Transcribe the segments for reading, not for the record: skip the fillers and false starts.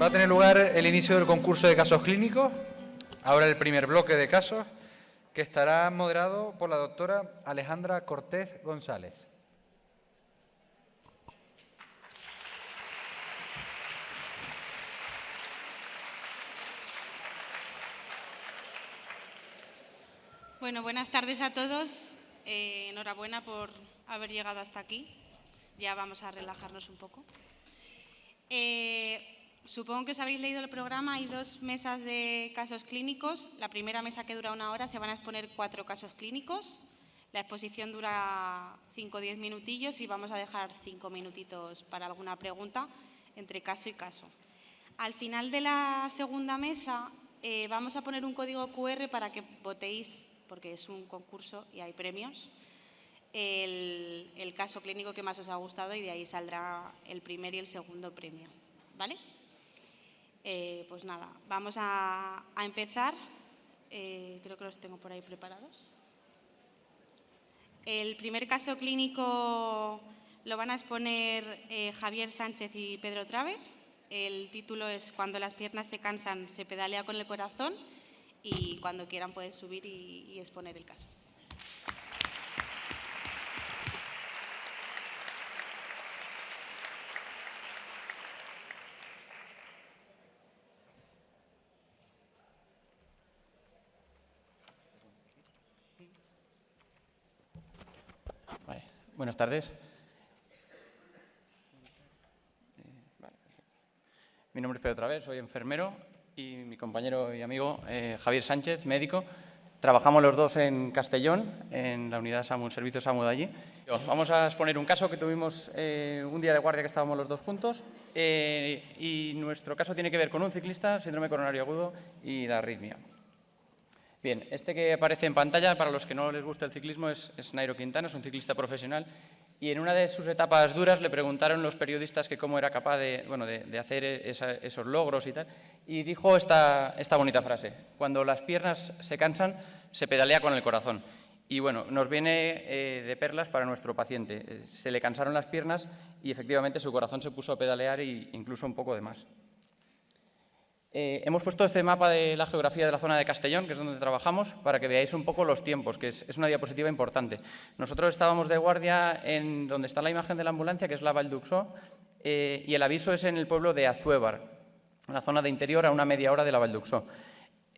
Va a tener lugar el inicio del concurso de casos clínicos. Ahora el primer bloque de casos, que estará moderado por la doctora Alejandra Cortés González. Bueno, buenas tardes a todos. Enhorabuena por haber llegado hasta aquí. Ya vamos a relajarnos un poco. Supongo que os habéis leído el programa. Hay 2 mesas de casos clínicos. La primera mesa, que dura 1 hora, se van a exponer 4 casos clínicos. La exposición dura 5 o 10 minutillos y vamos a dejar 5 minutitos para alguna pregunta entre caso y caso. Al final de la segunda mesa vamos a poner un código QR para que votéis, porque es un concurso y hay premios, el caso clínico que más os ha gustado, y de ahí saldrá el primer y el segundo premio, ¿vale? Pues nada, vamos a empezar. Creo que los tengo por ahí preparados. El primer caso clínico lo van a exponer Javier Sánchez y Pedro Traver. El título es "Cuando las piernas se cansan, se pedalea con el corazón", y cuando quieran puedes subir y exponer el caso. Vale. Buenas tardes. Mi nombre es Pedro Traver, soy enfermero, y mi compañero y amigo Javier Sánchez, médico. Trabajamos los dos en Castellón, en la unidad SAMU, el servicio SAMU de allí. Vamos a exponer un caso que tuvimos un día de guardia, que estábamos los dos juntos, y nuestro caso tiene que ver con un ciclista, síndrome coronario agudo y la arritmia. Bien, este que aparece en pantalla, para los que no les gusta el ciclismo, es Nairo Quintana, es un ciclista profesional, y en una de sus etapas duras le preguntaron los periodistas que cómo era capaz de hacer esos logros y tal, y dijo esta bonita frase: "Cuando las piernas se cansan, se pedalea con el corazón". Y bueno, nos viene de perlas para nuestro paciente. Se le cansaron las piernas y efectivamente su corazón se puso a pedalear, e incluso un poco de más. Hemos puesto este mapa de la geografía de la zona de Castellón, que es donde trabajamos, para que veáis un poco los tiempos, que es una diapositiva importante. Nosotros estábamos de guardia en donde está la imagen de la ambulancia, que es la Vall d'Uxó, y el aviso es en el pueblo de Azuévar, en la zona de interior, a una media hora de la Vall d'Uxó.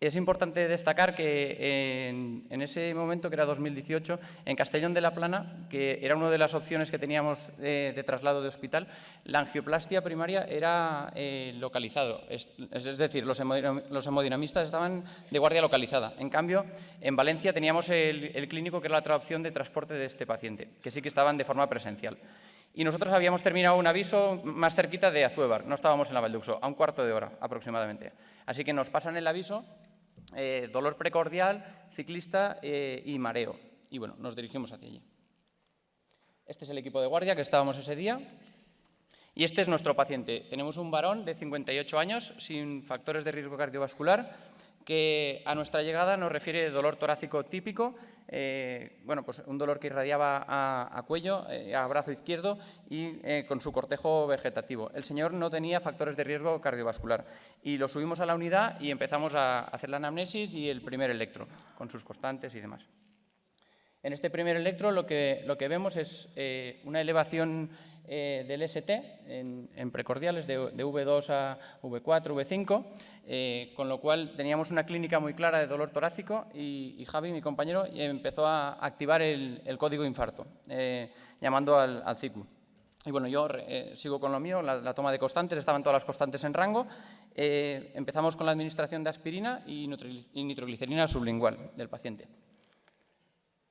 Es importante destacar que en ese momento, que era 2018, en Castellón de la Plana, que era una de las opciones que teníamos de traslado de hospital, la angioplastia primaria era localizado. Es decir, los hemodinamistas estaban de guardia localizada. En cambio, en Valencia teníamos el clínico, que era la otra opción de transporte de este paciente, que sí que estaban de forma presencial. Y nosotros habíamos terminado un aviso más cerquita de Azuévar, no estábamos en la Vall d'Uxó, a un cuarto de hora aproximadamente. Así que nos pasan el aviso: dolor precordial, ciclista y mareo. Y bueno, nos dirigimos hacia allí. Este es el equipo de guardia que estábamos ese día. Y este es nuestro paciente. Tenemos un varón de 58 años, sin factores de riesgo cardiovascular, que a nuestra llegada nos refiere dolor torácico típico, pues un dolor que irradiaba a cuello, a brazo izquierdo, y con su cortejo vegetativo. El señor no tenía factores de riesgo cardiovascular, y lo subimos a la unidad y empezamos a hacer la anamnesis y el primer electro, con sus constantes y demás. En este primer electro lo que vemos es una elevación del ST en precordiales de V2 a V4, V5, con lo cual teníamos una clínica muy clara de dolor torácico, y Javi, mi compañero, empezó a activar el código infarto, llamando al CICU. Y bueno, yo sigo con lo mío, la toma de constantes, estaban todas las constantes en rango. Empezamos con la administración de aspirina y nitroglicerina sublingual del paciente.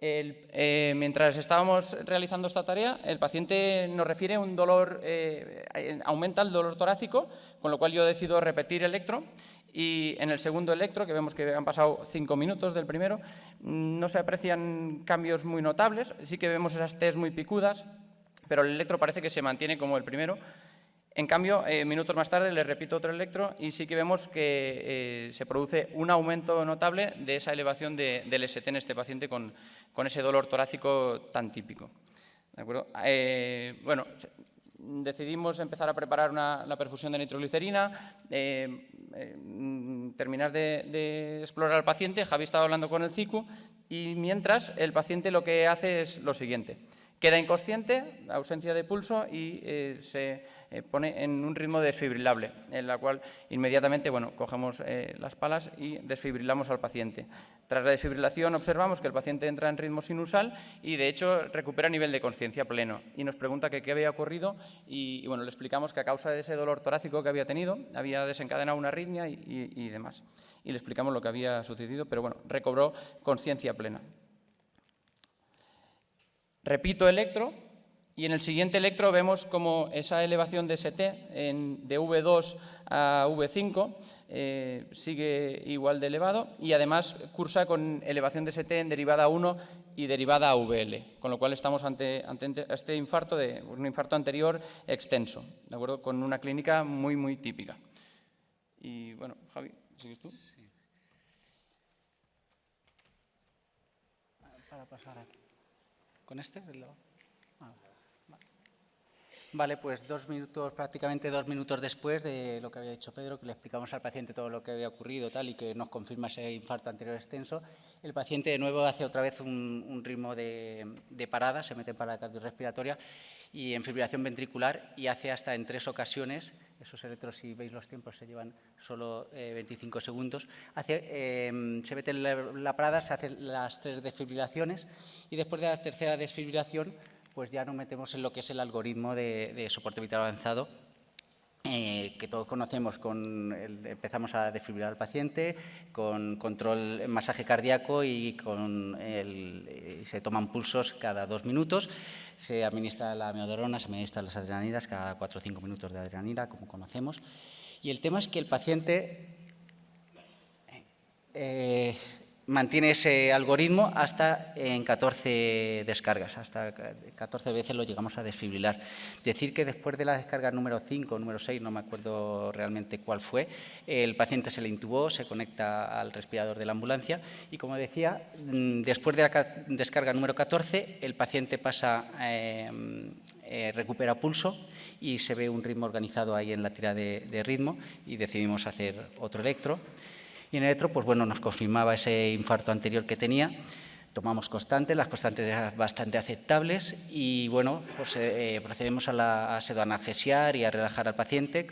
Mientras estábamos realizando esta tarea, el paciente nos refiere un dolor, aumenta el dolor torácico, con lo cual yo decido repetir electro, y en el segundo electro, que vemos que han pasado 5 minutos del primero, no se aprecian cambios muy notables, sí que vemos esas T's muy picudas, pero el electro parece que se mantiene como el primero. En cambio, minutos más tarde le repito otro electro y sí que vemos que se produce un aumento notable de esa elevación del ST en este paciente con ese dolor torácico tan típico. ¿De acuerdo? Bueno, decidimos empezar a preparar la perfusión de nitroglicerina, terminar de explorar al paciente. Javi estaba hablando con el CICU y mientras el paciente lo que hace es lo siguiente. Queda inconsciente, ausencia de pulso y se pone en un ritmo desfibrilable, en la cual inmediatamente cogemos las palas y desfibrilamos al paciente. Tras la desfibrilación observamos que el paciente entra en ritmo sinusal y de hecho recupera nivel de conciencia pleno y nos pregunta qué había ocurrido y le explicamos que a causa de ese dolor torácico que había tenido había desencadenado una arritmia y demás. Y le explicamos lo que había sucedido, pero recobró conciencia plena. Repito electro y en el siguiente electro vemos como esa elevación de ST de V2 a V5 sigue igual de elevado y además cursa con elevación de ST en derivada 1 y derivada a VL, con lo cual estamos ante este infarto, un infarto anterior extenso, ¿de acuerdo? Con una clínica muy, muy típica. Y Javi, ¿sigues tú? Sí. Para pasar aquí. ¿Con este? Vale, pues 2 minutos, prácticamente 2 minutos después de lo que había dicho Pedro, que le explicamos al paciente todo lo que había ocurrido y que nos confirma ese infarto anterior extenso, el paciente de nuevo hace otra vez un ritmo de parada, se mete en parada cardiorrespiratoria y en fibrilación ventricular y hace hasta en 3 ocasiones, esos electros si veis los tiempos se llevan solo 25 segundos, se mete en la parada, se hacen las 3 desfibrilaciones y después de la tercera desfibrilación pues ya nos metemos en lo que es el algoritmo de soporte vital avanzado, que todos conocemos. Empezamos a desfibrilar al paciente con control en masaje cardíaco y se toman pulsos cada 2 minutos. Se administra la amiodarona, se administran las adrenalinas, cada 4 o 5 minutos de adrenalina, como conocemos. Y el tema es que el paciente mantiene ese algoritmo hasta en 14 descargas, hasta 14 veces lo llegamos a desfibrilar. Decir que después de la descarga número 5, número 6, no me acuerdo realmente cuál fue, el paciente se le intubó, se conecta al respirador de la ambulancia y, como decía, después de la descarga número 14, el paciente recupera pulso y se ve un ritmo organizado ahí en la tira de ritmo y decidimos hacer otro electro. Y en el electro, pues nos confirmaba ese infarto anterior que tenía. Tomamos constantes, las constantes eran bastante aceptables y, procedemos a pseudoanalgesiar y a relajar al paciente.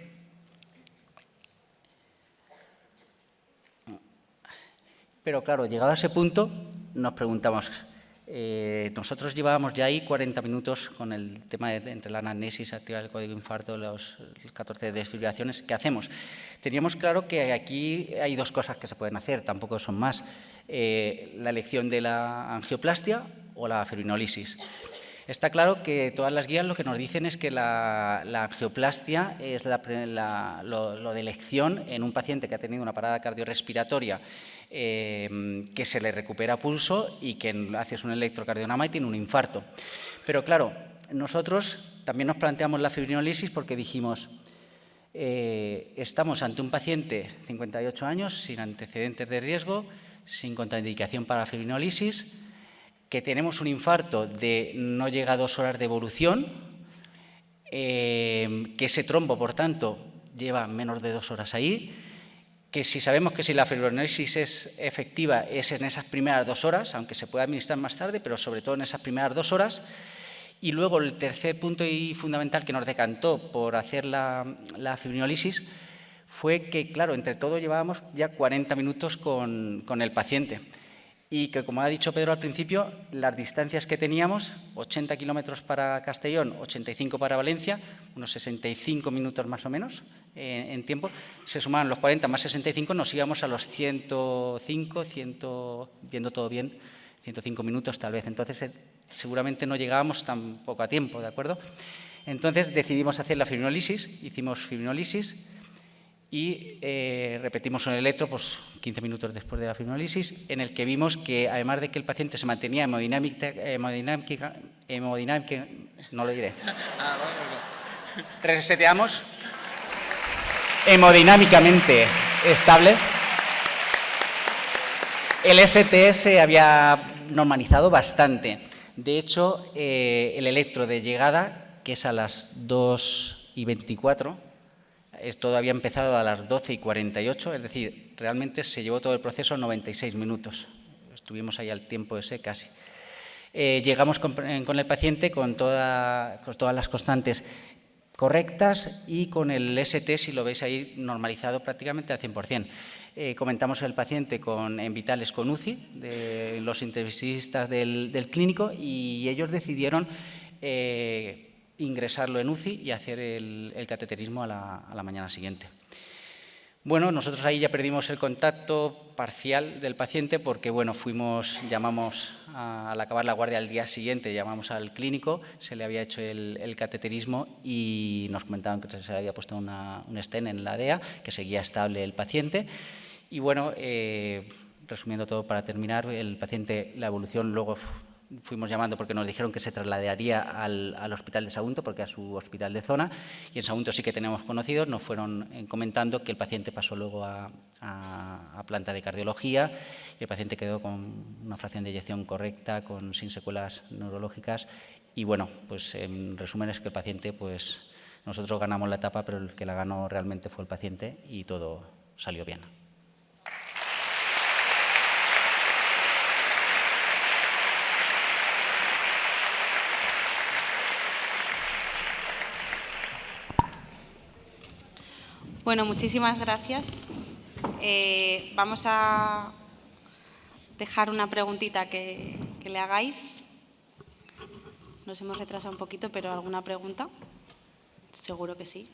Pero, claro, llegado a ese punto, nos preguntamos, nosotros llevábamos ya ahí 40 minutos con el tema entre la anamnesis, activar el código infarto, los 14 desfibrilaciones. ¿Qué hacemos? Teníamos claro que aquí hay 2 cosas que se pueden hacer, tampoco son más. La elección de la angioplastia o la fibrinólisis. Está claro que todas las guías lo que nos dicen es que la angioplastia es lo de elección en un paciente que ha tenido una parada cardiorrespiratoria, que se le recupera pulso y que haces un electrocardiograma y tiene un infarto. Pero claro, nosotros también nos planteamos la fibrinólisis porque dijimos, estamos ante un paciente de 58 años, sin antecedentes de riesgo, sin contraindicación para la fibrinólisis, que tenemos un infarto de no llega a 2 horas de evolución, que ese trombo, por tanto, lleva menos de 2 horas ahí, que si sabemos que si la fibrinólisis es efectiva es en esas primeras 2 horas, aunque se puede administrar más tarde, pero sobre todo en esas primeras 2 horas. Y luego el tercer punto y fundamental que nos decantó por hacer la fibrinólisis fue que, claro, entre todo llevábamos ya 40 minutos con el paciente. Y que, como ha dicho Pedro al principio, las distancias que teníamos, 80 kilómetros para Castellón, 85 para Valencia, unos 65 minutos más o menos en tiempo, se sumaban los 40 más 65, nos íbamos a los 105, viendo todo bien, 105 minutos tal vez. Entonces, seguramente no llegábamos tan poco a tiempo, ¿de acuerdo? Entonces, decidimos hacer la fibrinólisis, hicimos fibrinólisis y repetimos un electro 15 minutos después de la fibrinólisis, en el que vimos que, además de que el paciente se mantenía hemodinámica, no lo diré, reseteamos, hemodinámicamente estable, el ST se había normalizado bastante. De hecho, el electro de llegada que es a las 2:24. Todo había empezado a las 12:48, es decir, realmente se llevó todo el proceso 96 minutos. Estuvimos ahí al tiempo ese casi. Llegamos con el paciente con todas las constantes correctas y con el ST, si lo veis ahí, normalizado prácticamente al 100%. Comentamos el paciente en vitales con UCI, de los intensivistas del clínico, y ellos decidieron ingresarlo en UCI y hacer el cateterismo a la mañana siguiente. Bueno, nosotros ahí ya perdimos el contacto parcial del paciente porque, bueno, llamamos al acabar la guardia al día siguiente, llamamos al clínico, se le había hecho el cateterismo y nos comentaban que se le había puesto un stent en la DEA, que seguía estable el paciente. Y bueno, resumiendo todo para terminar, el paciente, la evolución luego fuimos llamando porque nos dijeron que se trasladaría al hospital de Sagunto, porque a su hospital de zona, y en Sagunto sí que tenemos conocidos, nos fueron comentando que el paciente pasó luego a planta de cardiología y el paciente quedó con una fracción de eyección correcta, sin secuelas neurológicas. Y bueno, pues en resumen es que el paciente, pues nosotros ganamos la etapa, pero el que la ganó realmente fue el paciente y todo salió bien. Bueno, muchísimas gracias. Vamos a dejar una preguntita que le hagáis. Nos hemos retrasado un poquito, pero ¿alguna pregunta? Seguro que sí.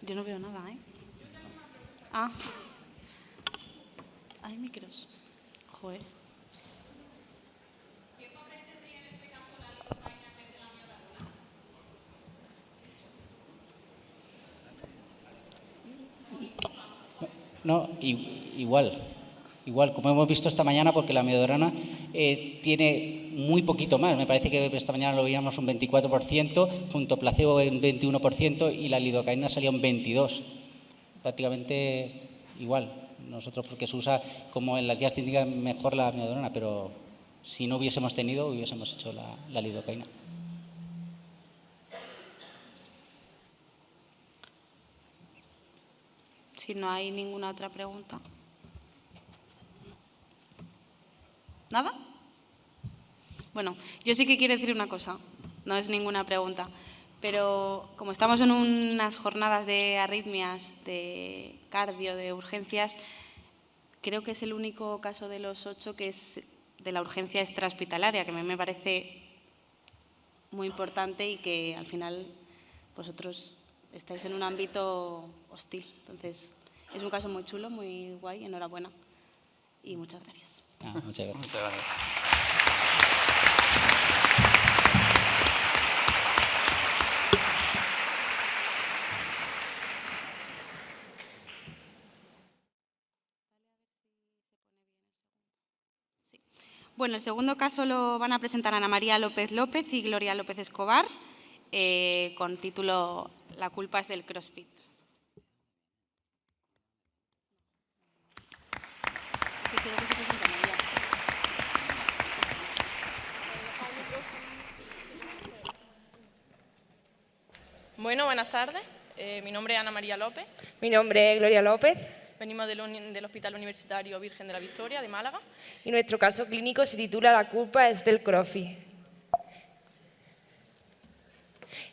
Yo no veo nada, ¿eh? Ah. Hay micros. Joder. No, igual, como hemos visto esta mañana, porque la amiodarona tiene muy poquito más. Me parece que esta mañana lo veíamos un 24%, junto a placebo en 21% y la lidocaína salía un 22%. Prácticamente igual. Nosotros, porque se usa como en las guías te indican mejor la amiodarona, pero si no hubiésemos tenido, hubiésemos hecho la lidocaína. Si no hay ninguna otra pregunta. ¿Nada? Bueno, yo sí que quiero decir una cosa, no es ninguna pregunta, pero como estamos en unas jornadas de arritmias, de cardio, de urgencias, creo que es el único caso de los 8 que es de la urgencia extrahospitalaria, que a mí me parece muy importante y que al final vosotros estáis en un ámbito hostil. Entonces, es un caso muy chulo, muy guay, enhorabuena y muchas gracias. Muchas gracias. Muchas gracias. Sí. Bueno, el segundo caso lo van a presentar Ana María López López y Gloria López Escobar, con título La culpa es del CrossFit. Bueno, buenas tardes. Mi nombre es Ana María López. Mi nombre es Gloria López. Venimos del Hospital Universitario Virgen de la Victoria de Málaga. Y nuestro caso clínico se titula La culpa es del CrossFit.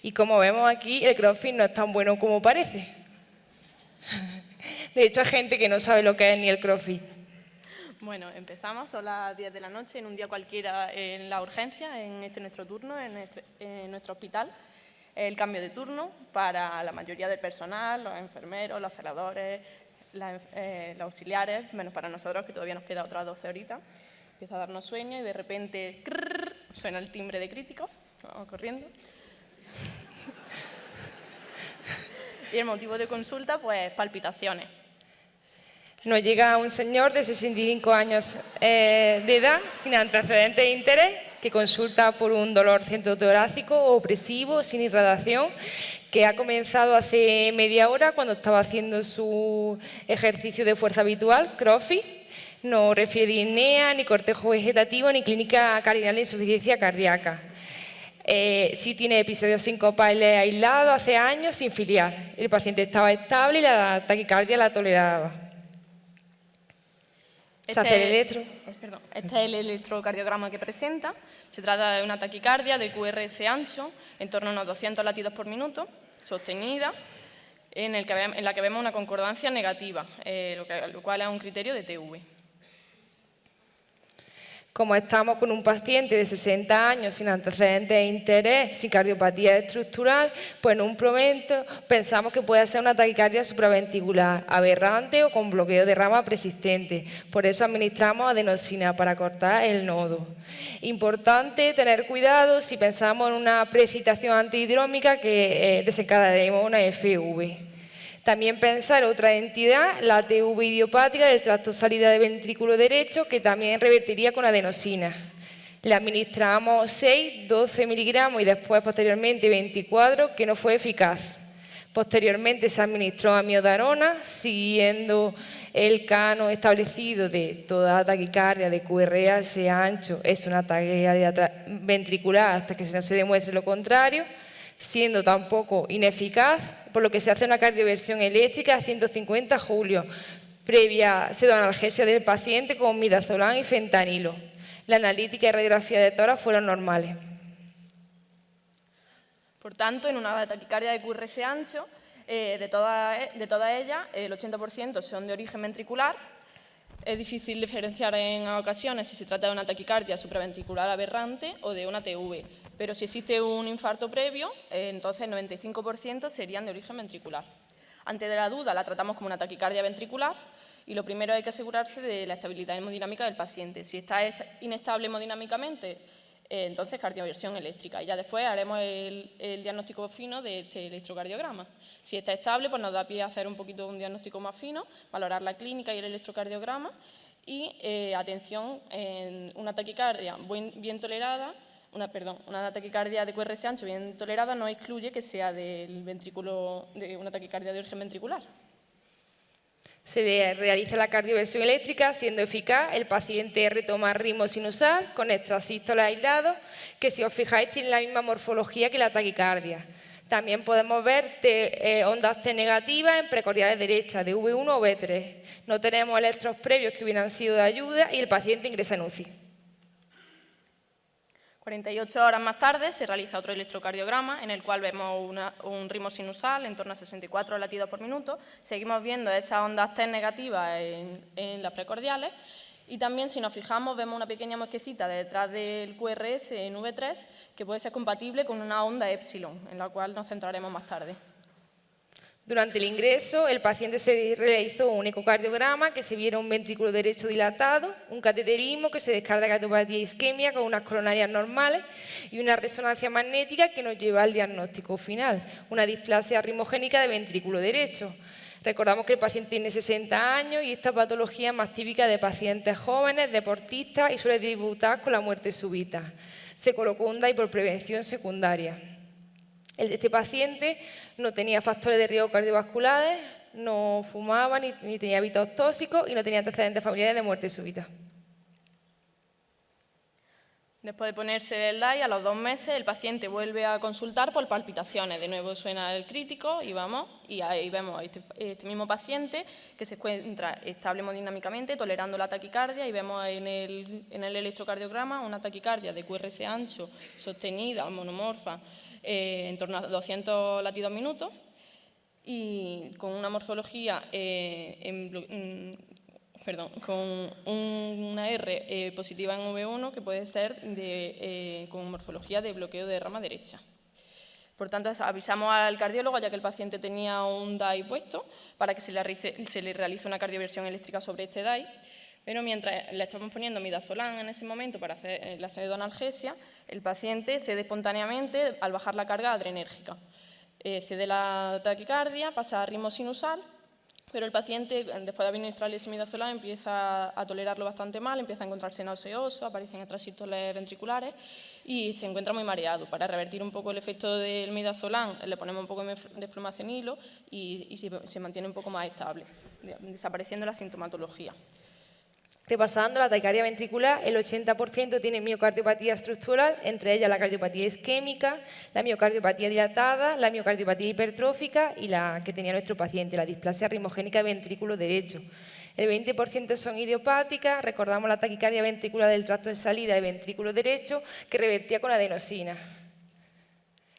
Y como vemos aquí, el CrossFit no es tan bueno como parece. De hecho, hay gente que no sabe lo que es ni el CrossFit. Bueno, empezamos, son las 10 de la noche, en un día cualquiera en la urgencia, en nuestro turno, en nuestro hospital. El cambio de turno para la mayoría del personal, los enfermeros, los celadores, los auxiliares, menos para nosotros, que todavía nos queda otras 12 horitas. Empieza a darnos sueño y de repente suena el timbre de crítico. Vamos corriendo. Y el motivo de consulta, pues palpitaciones. Nos llega un señor de 65 años de edad, sin antecedentes de interés, que consulta por un dolor centrotorácico opresivo, sin irradiación, que ha comenzado hace media hora cuando estaba haciendo su ejercicio de fuerza habitual, CrossFit. No refiere disnea, ni cortejo vegetativo, ni clínica cardinal de insuficiencia cardíaca. Sí tiene episodios sincopales aislados hace años sin filiar. El paciente estaba estable y la taquicardia la toleraba. Se hace el electro. Este es el electrocardiograma que presenta. Se trata de una taquicardia de QRS ancho, en torno a unos 200 latidos por minuto, sostenida, en la que vemos una concordancia negativa, lo cual es un criterio de TV. Como estamos con un paciente de 60 años sin antecedentes de interés, sin cardiopatía estructural, pues en un momento pensamos que puede ser una taquicardia supraventricular, aberrante o con bloqueo de rama persistente. Por eso administramos adenosina para cortar el nodo. Importante tener cuidado si pensamos en una precipitación antihidrómica que desencadenaremos una FV. También pensar otra entidad, la TV idiopática del tracto salida de ventrículo derecho, que también revertiría con adenosina. Le administramos 6, 12 miligramos y después, posteriormente, 24, que no fue eficaz. Posteriormente se administró amiodarona, siguiendo el canon establecido de toda taquicardia de QRS ancho es una taquicardia ventricular hasta que no se demuestre lo contrario, siendo tampoco ineficaz, por lo que se hace una cardioversión eléctrica a 150 julios, previa pseudoanalgesia del paciente con midazolam y fentanilo. La analítica y radiografía de tórax fueron normales. Por tanto, en una taquicardia de QRS ancho, de todas ellas, el 80% son de origen ventricular. Es difícil diferenciar en ocasiones si se trata de una taquicardia supraventricular aberrante o de una TV, pero si existe un infarto previo, entonces el 95% serían de origen ventricular. Ante la duda, la tratamos como una taquicardia ventricular y lo primero hay que asegurarse de la estabilidad hemodinámica del paciente. Si está inestable hemodinámicamente, entonces cardioversión eléctrica. Y ya después haremos el diagnóstico fino de este electrocardiograma. Si está estable, pues nos da pie a hacer un diagnóstico más fino, valorar la clínica y el electrocardiograma y atención en una taquicardia bien tolerada, una taquicardia de QRS ancho bien tolerada no excluye que sea del ventrículo, de una taquicardia de origen ventricular. Se realiza la cardioversión eléctrica, siendo eficaz, el paciente retoma ritmo sinusal con extrasístoles aislados, que si os fijáis tienen la misma morfología que la taquicardia. También podemos ver ondas T negativas en precordiales derechas, de V1 o V3. No tenemos electros previos que hubieran sido de ayuda y el paciente ingresa en UCI. 48 horas más tarde se realiza otro electrocardiograma en el cual vemos un ritmo sinusal en torno a 64 latidos por minuto. Seguimos viendo esas ondas T negativas en las precordiales y también, si nos fijamos, vemos una pequeña mosquecita detrás del QRS en V3 que puede ser compatible con una onda epsilon, en la cual nos centraremos más tarde. Durante el ingreso, el paciente se realizó un ecocardiograma que se viera un ventrículo derecho dilatado, un cateterismo que se descarga cardiopatía isquemia con unas coronarias normales y una resonancia magnética que nos lleva al diagnóstico final, una displasia ritmogénica de ventrículo derecho. Recordamos que el paciente tiene 60 años y esta patología es más típica de pacientes jóvenes, deportistas y suele debutar con la muerte súbita. Se colocó un DAI por prevención secundaria. Este paciente no tenía factores de riesgo cardiovasculares, no fumaba ni tenía hábitos tóxicos y no tenía antecedentes familiares de muerte súbita. Después de ponerse el DAI, a los 2 meses el paciente vuelve a consultar por palpitaciones. De nuevo suena el crítico y vamos, y ahí vemos este mismo paciente que se encuentra estable hemodinámicamente, tolerando la taquicardia, y vemos en el electrocardiograma una taquicardia de QRS ancho, sostenida, monomorfa, en torno a 200 latidos minutos y con una morfología con una R positiva en V1 que puede ser con morfología de bloqueo de rama derecha. Por tanto, avisamos al cardiólogo, ya que el paciente tenía un DAI puesto, para que se le realice una cardioversión eléctrica sobre este DAI. Pero mientras le estamos poniendo midazolam en ese momento para hacer la pseudoanalgesia, el paciente cede espontáneamente al bajar la carga adrenérgica. Cede la taquicardia, pasa a ritmo sinusal, pero el paciente, después de administrarle ese midazolam, empieza a tolerarlo bastante mal, empieza a encontrarse nauseoso, aparecen extrasístoles ventriculares y se encuentra muy mareado. Para revertir un poco el efecto del midazolam, le ponemos un poco de flumacenilo y se mantiene un poco más estable, desapareciendo la sintomatología. Repasando la taquicardia ventricular, el 80% tiene miocardiopatía estructural, entre ellas la cardiopatía isquémica, la miocardiopatía dilatada, la miocardiopatía hipertrófica y la que tenía nuestro paciente, la displasia ritmogénica de ventrículo derecho. El 20% son idiopáticas, recordamos la taquicardia ventricular del tracto de salida de ventrículo derecho que revertía con adenosina.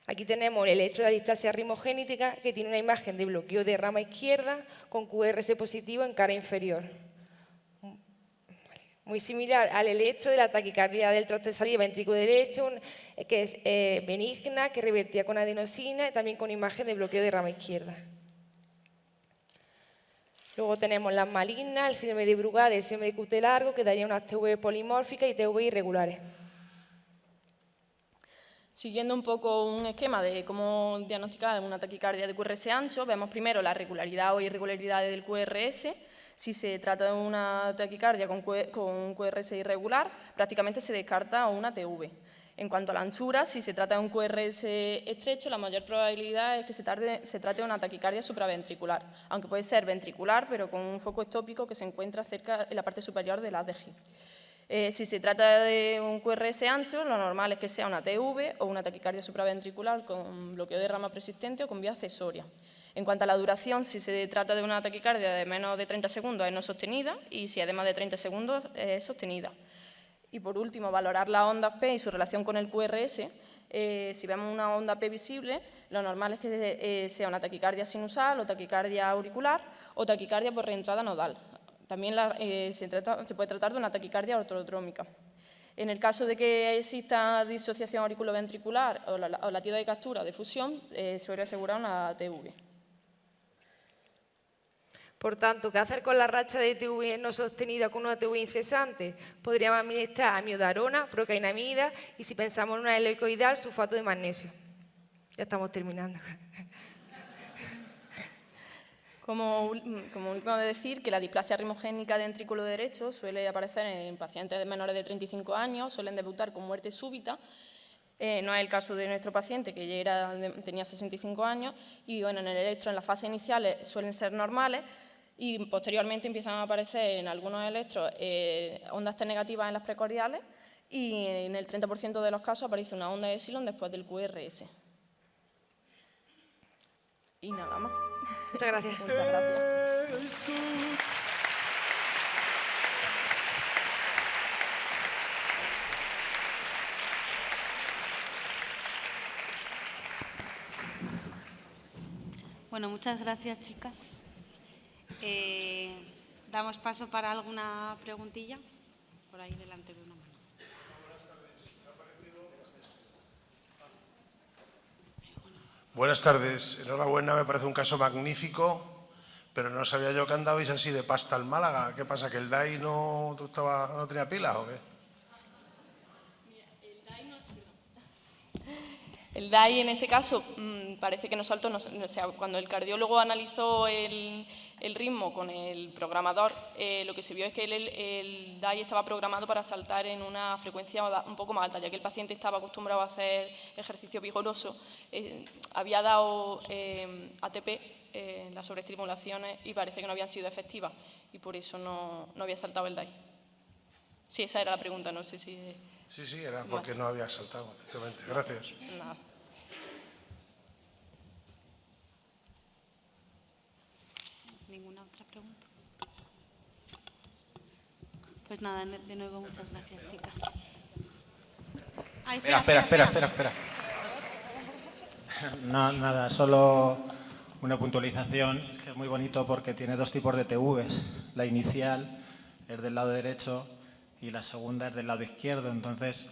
Aquí tenemos el electro de la displasia ritmogénica que tiene una imagen de bloqueo de rama izquierda con QRS positivo en cara inferior. Muy similar al electro de la taquicardia del tracto de salida ventrículo derecho, que es benigna, que revertía con adenosina y también con imagen de bloqueo de rama izquierda. Luego tenemos las malignas, el síndrome de Brugada y el síndrome de QT largo, que daría unas TV polimórficas y TV irregulares. Siguiendo un poco un esquema de cómo diagnosticar una taquicardia de QRS ancho, vemos primero la regularidad o irregularidad del QRS. Si se trata de una taquicardia con QRS irregular, prácticamente se descarta una TV. En cuanto a la anchura, si se trata de un QRS estrecho, la mayor probabilidad es que se trate de una taquicardia supraventricular, aunque puede ser ventricular, pero con un foco estópico que se encuentra cerca en la parte superior del ADG. Si se trata de un QRS ancho, lo normal es que sea una TV o una taquicardia supraventricular con bloqueo de rama persistente o con vía accesoria. En cuanto a la duración, si se trata de una taquicardia de menos de 30 segundos es no sostenida y si es de más de 30 segundos es sostenida. Y por último, valorar las ondas P y su relación con el QRS. Si vemos una onda P visible, lo normal es que sea una taquicardia sinusal o taquicardia auricular o taquicardia por reentrada nodal. También se puede tratar de una taquicardia ortodrómica. En el caso de que exista disociación auriculoventricular o latido de captura o de fusión, suele asegurar una TV. Por tanto, ¿qué hacer con la racha de TV no sostenida con una TV incesante? Podríamos administrar amiodarona, procainamida y si pensamos en una helicoidal, sulfato de magnesio. Ya estamos terminando. Como último de decir que la displasia rimogénica de ventrículo derecho suele aparecer en pacientes menores de 35 años, suelen debutar con muerte súbita. No es el caso de nuestro paciente, que ya tenía 65 años, y bueno, en el electro, en las fases iniciales, suelen ser normales, y posteriormente empiezan a aparecer en algunos electros ondas T negativas en las precordiales, y en el 30% de los casos aparece una onda Epsilon después del QRS. Y nada más. Muchas gracias. Muchas gracias. Bueno, muchas gracias, chicas. ¿Damos paso para alguna preguntilla? Por ahí delante de una mano. Buenas tardes. Enhorabuena, me parece un caso magnífico, pero no sabía yo que andabais así de pasta al Málaga. ¿Qué pasa, que el DAI no tenía pilas o qué? El DAI en este caso parece que no saltó, o sea, cuando el cardiólogo analizó el ritmo con el programador, lo que se vio es que el DAI estaba programado para saltar en una frecuencia un poco más alta, ya que el paciente estaba acostumbrado a hacer ejercicio vigoroso, había dado ATP, las sobreestimulaciones, y parece que no habían sido efectivas, y por eso no había saltado el DAI. Sí, esa era la pregunta, no sé si... Sí, era porque no había saltado, efectivamente. Gracias. Nada. ¿Ninguna otra pregunta? Pues nada, de nuevo muchas gracias, chicas. Ay, Espera. No, nada, solo una puntualización. Es que es muy bonito porque tiene dos tipos de TVs. La inicial es del lado derecho y la segunda es del lado izquierdo. Entonces,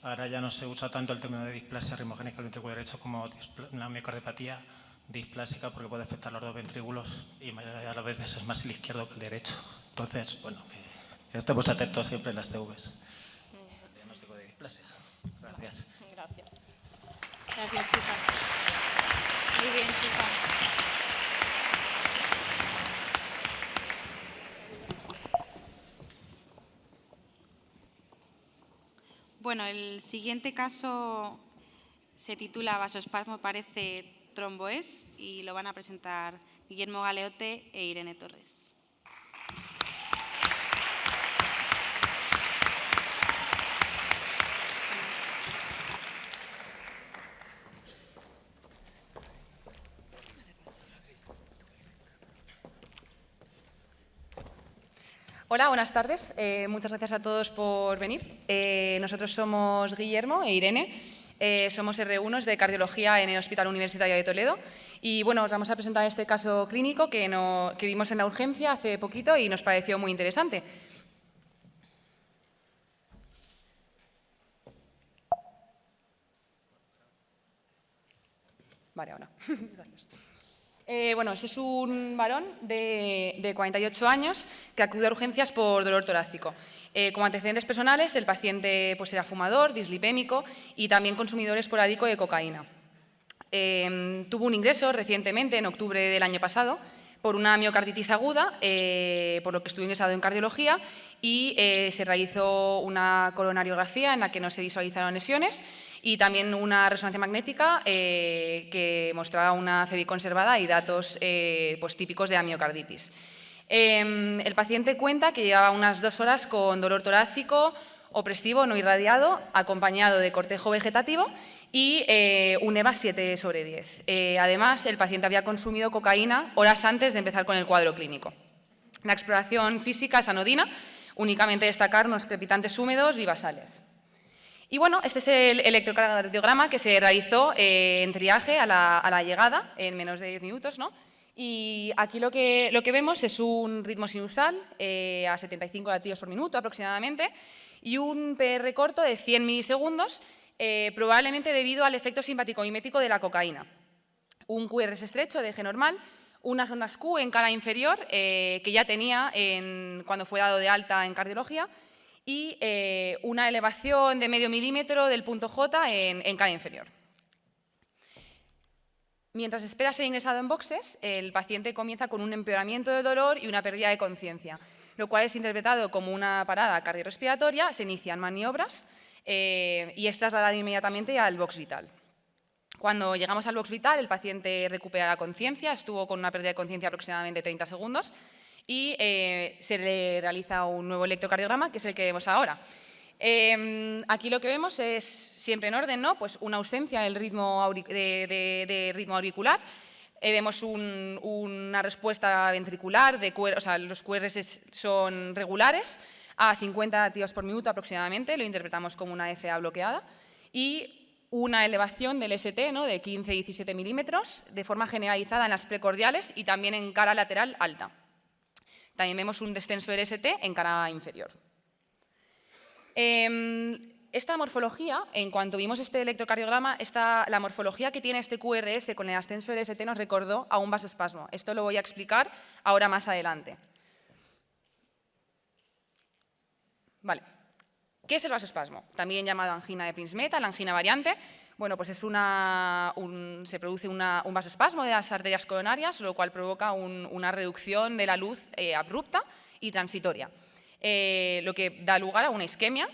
ahora ya no se usa tanto el término de displasia rimogénica del ventrículo derecho como una miocardiopatía displásica, porque puede afectar los dos ventrículos y a veces es más el izquierdo que el derecho. Entonces, bueno, que estemos atentos siempre en las TVs. El diagnóstico de displasia. Gracias. Gracias. Gracias, chicas. Muy bien, chicas. Bueno, el siguiente caso se titula Vasoespasmo parece tromboes y lo van a presentar Guillermo Galeote e Irene Torres. Hola, buenas tardes. Muchas gracias a todos por venir. Nosotros somos Guillermo e Irene. Somos R1 de Cardiología en el Hospital Universitario de Toledo. Y bueno, os vamos a presentar este caso clínico que vimos en la urgencia hace poquito y nos pareció muy interesante. Vale, ahora. Gracias. Bueno, este es un varón de 48 años que acude a urgencias por dolor torácico. Como antecedentes personales, el paciente pues, era fumador, dislipémico y también consumidor esporádico de cocaína. Tuvo un ingreso recientemente, en octubre del año pasado, por una miocarditis aguda, por lo que estuvo ingresado en cardiología y se realizó una coronariografía en la que no se visualizaron lesiones y también una resonancia magnética que mostraba una FEBI conservada y datos pues, típicos de la miocarditis. El paciente cuenta que llevaba unas 2 horas con dolor torácico opresivo no irradiado, acompañado de cortejo vegetativo y un EVA 7/10. Además, el paciente había consumido cocaína horas antes de empezar con el cuadro clínico. La exploración física es anodina, únicamente destacar unos crepitantes húmedos vivasales. Y bueno, este es el electrocardiograma que se realizó en triaje a la llegada, en menos de 10 minutos, ¿no? Y aquí lo que vemos es un ritmo sinusal a 75 latidos por minuto aproximadamente y un PR corto de 100 milisegundos, probablemente debido al efecto simpático-mimético de la cocaína. Un QRS estrecho de eje normal, unas ondas Q en cara inferior, que ya tenía cuando fue dado de alta en cardiología, y una elevación de medio milímetro del punto J en cara inferior. Mientras espera ser ingresado en boxes, el paciente comienza con un empeoramiento de dolor y una pérdida de conciencia, lo cual es interpretado como una parada cardiorrespiratoria, se inician maniobras y es trasladado inmediatamente al box vital. Cuando llegamos al box vital, el paciente recupera la conciencia, estuvo con una pérdida de conciencia aproximadamente 30 segundos y se le realiza un nuevo electrocardiograma, que es el que vemos ahora. Aquí lo que vemos es, siempre en orden, ¿no? Pues una ausencia del ritmo de ritmo auricular. Vemos una respuesta ventricular, o sea, los QRS son regulares, a 50 latidos por minuto aproximadamente, lo interpretamos como una FA bloqueada, y una elevación del ST, ¿no? De 15-17 milímetros, de forma generalizada en las precordiales y también en cara lateral alta. También vemos un descenso del ST en cara inferior. Esta morfología, en cuanto vimos este electrocardiograma, la morfología que tiene este QRS con el ascenso del ST nos recordó a un vasoespasmo. Esto lo voy a explicar ahora más adelante. Vale. ¿Qué es el vasoespasmo? También llamado angina de Prince-Meta, la angina variante. Bueno, pues es se produce un vasoespasmo de las arterias coronarias, lo cual provoca una reducción de la luz abrupta y transitoria, lo que da lugar a una isquemia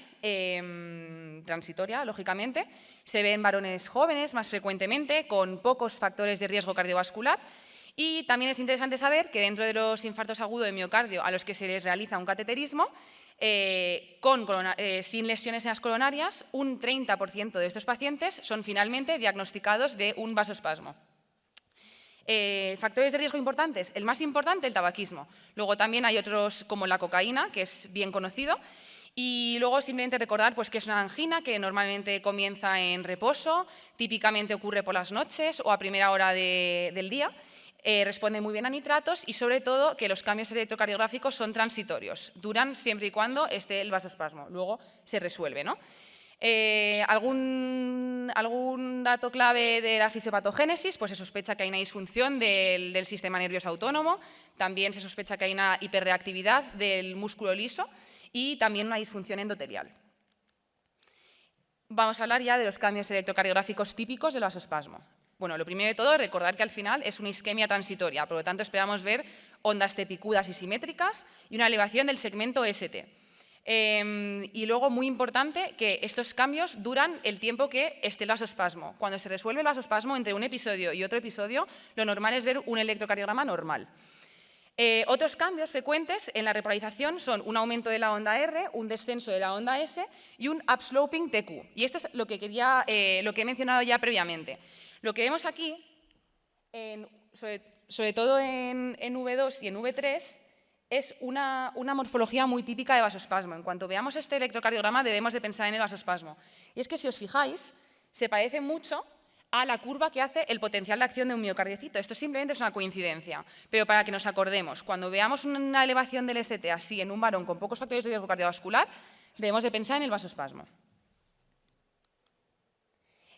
transitoria, lógicamente. Se ve en varones jóvenes más frecuentemente, con pocos factores de riesgo cardiovascular. Y también es interesante saber que dentro de los infartos agudos de miocardio a los que se les realiza un cateterismo, sin lesiones en las coronarias, un 30% de estos pacientes son finalmente diagnosticados de un vasoespasmo. Factores de riesgo importantes. El más importante, el tabaquismo. Luego también hay otros como la cocaína, que es bien conocido. Y luego simplemente recordar pues, que es una angina que normalmente comienza en reposo, típicamente ocurre por las noches o a primera hora del día. Responde muy bien a nitratos y sobre todo que los cambios electrocardiográficos son transitorios, duran siempre y cuando esté el vasoespasmo, luego se resuelve, ¿no? ¿Algún dato clave de la fisiopatogénesis? Pues se sospecha que hay una disfunción del sistema nervioso autónomo, también se sospecha que hay una hiperreactividad del músculo liso y también una disfunción endotelial. Vamos a hablar ya de los cambios electrocardiográficos típicos del vasoespasmo. Bueno, lo primero de todo, recordar que al final es una isquemia transitoria, por lo tanto esperamos ver ondas tepicudas y simétricas y una elevación del segmento ST. Y luego, muy importante, que estos cambios duran el tiempo que esté el vasoespasmo. Cuando se resuelve el vasoespasmo entre un episodio y otro episodio, lo normal es ver un electrocardiograma normal. Otros cambios frecuentes en la repolarización son un aumento de la onda R, un descenso de la onda S y un upsloping TQ. Y esto es lo que he mencionado ya previamente. Lo que vemos aquí, sobre todo en V2 y en V3, es una morfología muy típica de vasospasmo. En cuanto veamos este electrocardiograma debemos de pensar en el vasospasmo. Y es que si os fijáis, se parece mucho a la curva que hace el potencial de acción de un miocardiocito. Esto simplemente es una coincidencia, pero para que nos acordemos, cuando veamos una elevación del ST así en un varón con pocos factores de riesgo cardiovascular, debemos de pensar en el vasospasmo.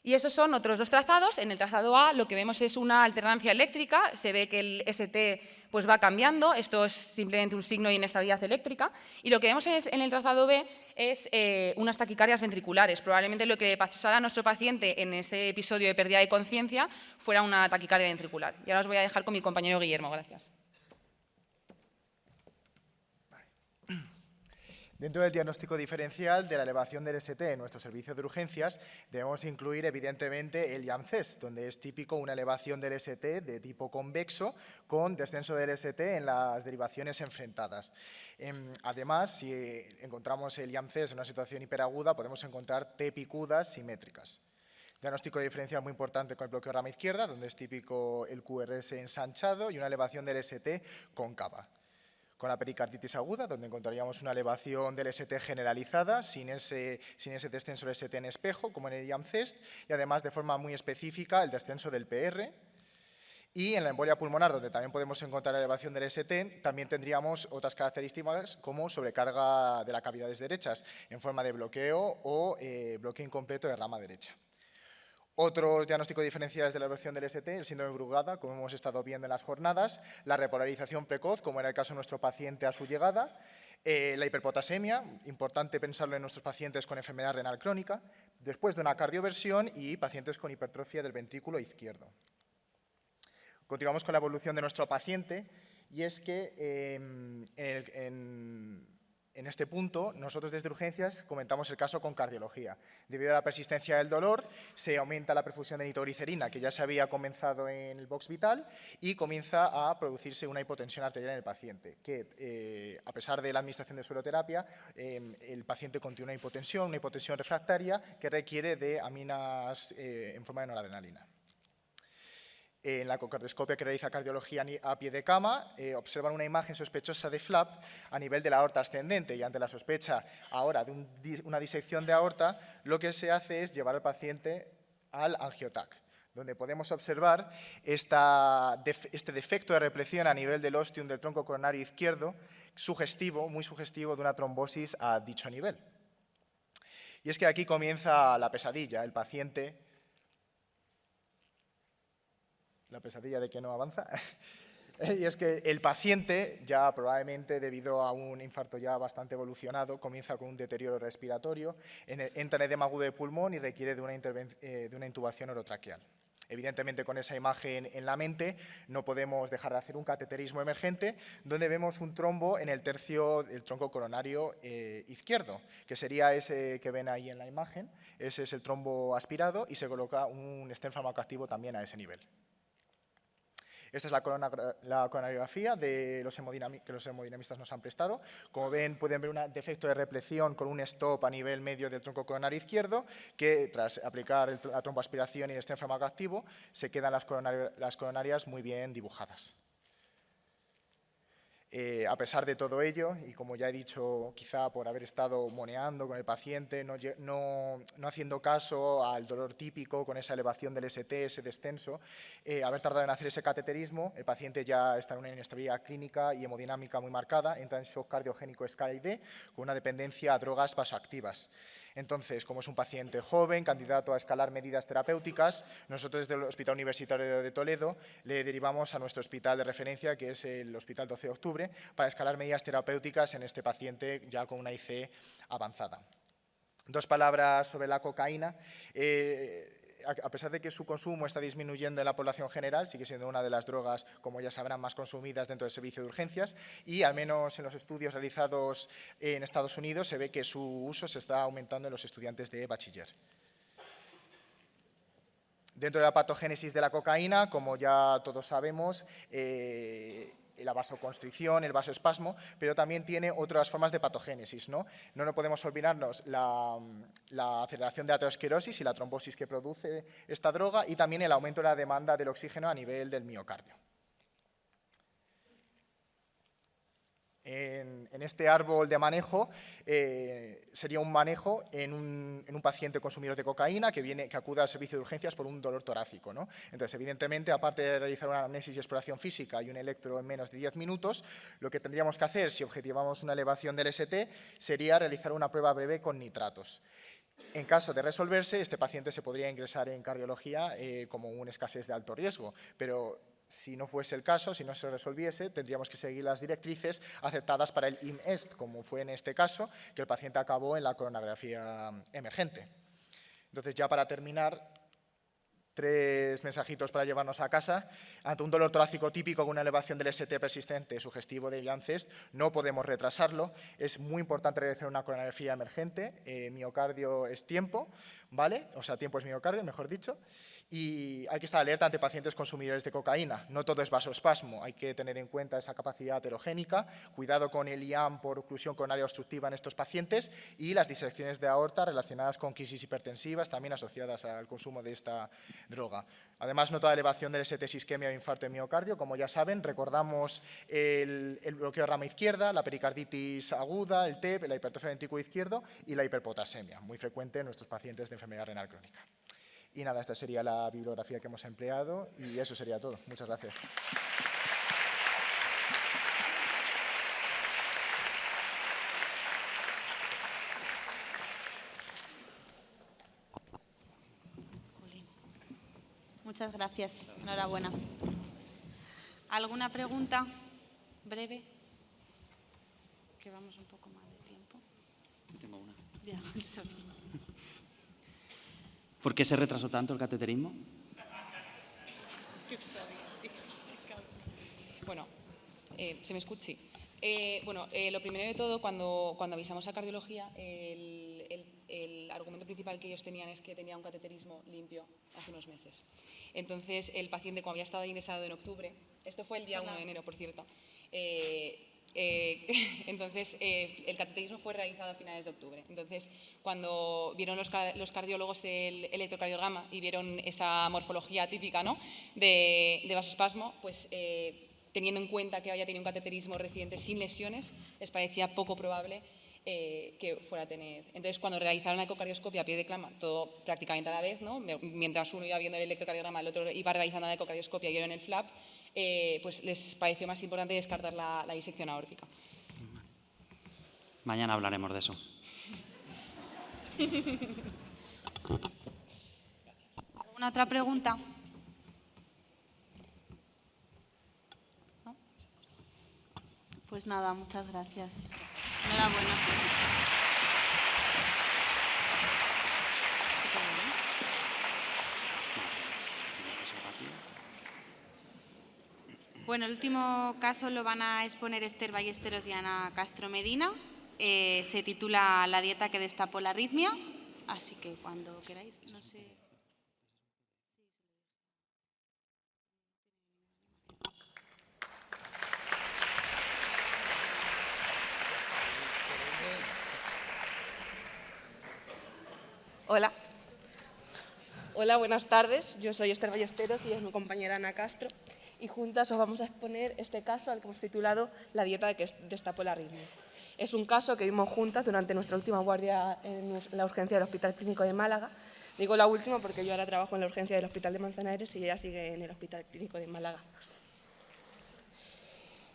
Y estos son otros dos trazados. En el trazado A lo que vemos es una alternancia eléctrica, se ve que el ST pues va cambiando, esto es simplemente un signo de inestabilidad eléctrica, y lo que vemos en el trazado B es unas taquicardias ventriculares. Probablemente lo que le pasara a nuestro paciente en ese episodio de pérdida de conciencia fuera una taquicardia ventricular. Y ahora os voy a dejar con mi compañero Guillermo. Gracias. Dentro del diagnóstico diferencial de la elevación del ST en nuestro servicio de urgencias, debemos incluir evidentemente el YAMCES, donde es típico una elevación del ST de tipo convexo con descenso del ST en las derivaciones enfrentadas. Además, si encontramos el YAMCES en una situación hiperaguda, podemos encontrar T picudas simétricas. Diagnóstico diferencial muy importante con el bloqueo rama izquierda, donde es típico el QRS ensanchado y una elevación del ST cóncava. Con la pericarditis aguda, donde encontraríamos una elevación del ST generalizada, sin ese descenso del ST en espejo, como en el YAMCES, y además de forma muy específica el descenso del PR. Y en la embolia pulmonar, donde también podemos encontrar la elevación del ST, también tendríamos otras características como sobrecarga de las cavidades derechas, en forma de bloqueo o bloqueo incompleto de rama derecha. Otros diagnósticos diferenciales de la elevación del ST, el síndrome de Brugada, como hemos estado viendo en las jornadas, la repolarización precoz, como era el caso de nuestro paciente a su llegada, la hiperpotasemia, importante pensarlo en nuestros pacientes con enfermedad renal crónica, después de una cardioversión y pacientes con hipertrofia del ventrículo izquierdo. Continuamos con la evolución de nuestro paciente y es que en este punto, nosotros desde urgencias comentamos el caso con cardiología. Debido a la persistencia del dolor, se aumenta la perfusión de nitroglicerina, que ya se había comenzado en el box vital, y comienza a producirse una hipotensión arterial en el paciente, que a pesar de la administración de sueroterapia, el paciente contiene una hipotensión refractaria que requiere de aminas en forma de noradrenalina. En la ecocardioscopia que realiza cardiología a pie de cama, observan una imagen sospechosa de flap a nivel de la aorta ascendente y ante la sospecha ahora de una disección de aorta, lo que se hace es llevar al paciente al angiotac, donde podemos observar este defecto de repleción a nivel del ostium del tronco coronario izquierdo, sugestivo, muy sugestivo de una trombosis a dicho nivel. Y es que aquí comienza la pesadilla, el paciente... La pesadilla de que no avanza, y es que el paciente, ya probablemente debido a un infarto ya bastante evolucionado, comienza con un deterioro respiratorio, entra en edema agudo de pulmón y requiere de una intubación orotraqueal. Evidentemente, con esa imagen en la mente, no podemos dejar de hacer un cateterismo emergente, donde vemos un trombo en el tercio del tronco coronario izquierdo, que sería ese que ven ahí en la imagen. Ese es el trombo aspirado y se coloca un stent farmacoactivo también a ese nivel. Esta es la coronariografía que los hemodinamistas nos han prestado. Como ven, pueden ver un defecto de repleción con un stop a nivel medio del tronco coronario izquierdo, que tras aplicar la tromboaspiración y el stent farmacoactivo, se quedan las coronarias muy bien dibujadas. A pesar de todo ello, y como ya he dicho, quizá por haber estado moneando con el paciente, no haciendo caso al dolor típico con esa elevación del ST, ese descenso, haber tardado en hacer ese cateterismo, el paciente ya está en una inestabilidad clínica y hemodinámica muy marcada, entra en shock cardiogénico escala ID con una dependencia a drogas vasoactivas. Entonces, como es un paciente joven, candidato a escalar medidas terapéuticas, nosotros desde el Hospital Universitario de Toledo le derivamos a nuestro hospital de referencia, que es el Hospital 12 de Octubre, para escalar medidas terapéuticas en este paciente ya con una IC avanzada. Dos palabras sobre la cocaína. A pesar de que su consumo está disminuyendo en la población general, sigue siendo una de las drogas, como ya sabrán, más consumidas dentro del servicio de urgencias y, al menos en los estudios realizados en Estados Unidos, se ve que su uso se está aumentando en los estudiantes de bachiller. Dentro de la patogénesis de la cocaína, como ya todos sabemos, la vasoconstricción, el vasoespasmo, pero también tiene otras formas de patogénesis, ¿no? No podemos olvidarnos la aceleración de la aterosclerosis y la trombosis que produce esta droga y también el aumento de la demanda del oxígeno a nivel del miocardio. En este árbol de manejo sería un manejo en un paciente consumidor de cocaína que acude al servicio de urgencias por un dolor torácico, ¿no? Entonces, evidentemente, aparte de realizar una anamnesis y exploración física y un electro en menos de 10 minutos, lo que tendríamos que hacer, si objetivamos una elevación del ST, sería realizar una prueba breve con nitratos. En caso de resolverse, este paciente se podría ingresar en cardiología como un escasez de alto riesgo, pero si no fuese el caso, si no se resolviese, tendríamos que seguir las directrices aceptadas para el IMEST, como fue en este caso, que el paciente acabó en la coronografía emergente. Entonces, ya para terminar, 3 mensajitos para llevarnos a casa. Ante un dolor torácico típico con una elevación del ST persistente sugestivo de Janssen, no podemos retrasarlo. Es muy importante realizar una coronografía emergente. Miocardio es tiempo, ¿vale? O sea, tiempo es miocardio, mejor dicho. Y hay que estar alerta ante pacientes consumidores de cocaína. No todo es vasoespasmo, hay que tener en cuenta esa capacidad heterogénica, cuidado con el IAM por oclusión coronaria obstructiva en estos pacientes y las disecciones de aorta relacionadas con crisis hipertensivas también asociadas al consumo de esta droga. Además, no toda elevación del ST es isquemia o infarto de miocardio. Como ya saben, recordamos el bloqueo de rama izquierda, la pericarditis aguda, el TEP, la hipertrofia del ventrículo izquierdo y la hiperpotasemia, muy frecuente en nuestros pacientes de enfermedad renal crónica. Y nada, esta sería la bibliografía que hemos empleado y eso sería todo. Muchas gracias. Muchas gracias. Enhorabuena. ¿Alguna pregunta breve? Que vamos un poco más de tiempo. Tengo una. Ya, lo sabía. ¿Por qué se retrasó tanto el cateterismo? Bueno, ¿se me escucha? Sí. Lo primero de todo, cuando avisamos a cardiología, el argumento principal que ellos tenían es que tenía un cateterismo limpio hace unos meses. Entonces, el paciente, como había estado ingresado en octubre, esto fue el día 1 de enero, por cierto, entonces el cateterismo fue realizado a finales de octubre. Entonces, cuando vieron los cardiólogos el electrocardiograma y vieron esa morfología típica, ¿no?, de vasoespasmo, pues teniendo en cuenta que había tenido un cateterismo reciente sin lesiones, les parecía poco probable que fuera a tener. Entonces, cuando realizaron la ecocardioscopia a pie de cama, todo prácticamente a la vez, ¿no?, mientras uno iba viendo el electrocardiograma, el otro iba realizando la ecocardioscopia y vieron el flap, pues les pareció más importante descartar la disección aórtica. Mañana hablaremos de eso. ¿Alguna otra pregunta? ¿No? Pues nada, muchas gracias. Enhorabuena. Bueno, el último caso lo van a exponer Esther Ballesteros y Ana Castro Medina. Se titula La dieta que destapó la arritmia, así que cuando queráis, no sé. Hola. Hola, buenas tardes. Yo soy Esther Ballesteros y es mi compañera Ana Castro. Y juntas os vamos a exponer este caso al que hemos titulado La dieta que destapó la arritmia. Es un caso que vimos juntas durante nuestra última guardia en la urgencia del Hospital Clínico de Málaga. Digo la última porque yo ahora trabajo en la urgencia del Hospital de Manzanares y ella sigue en el Hospital Clínico de Málaga.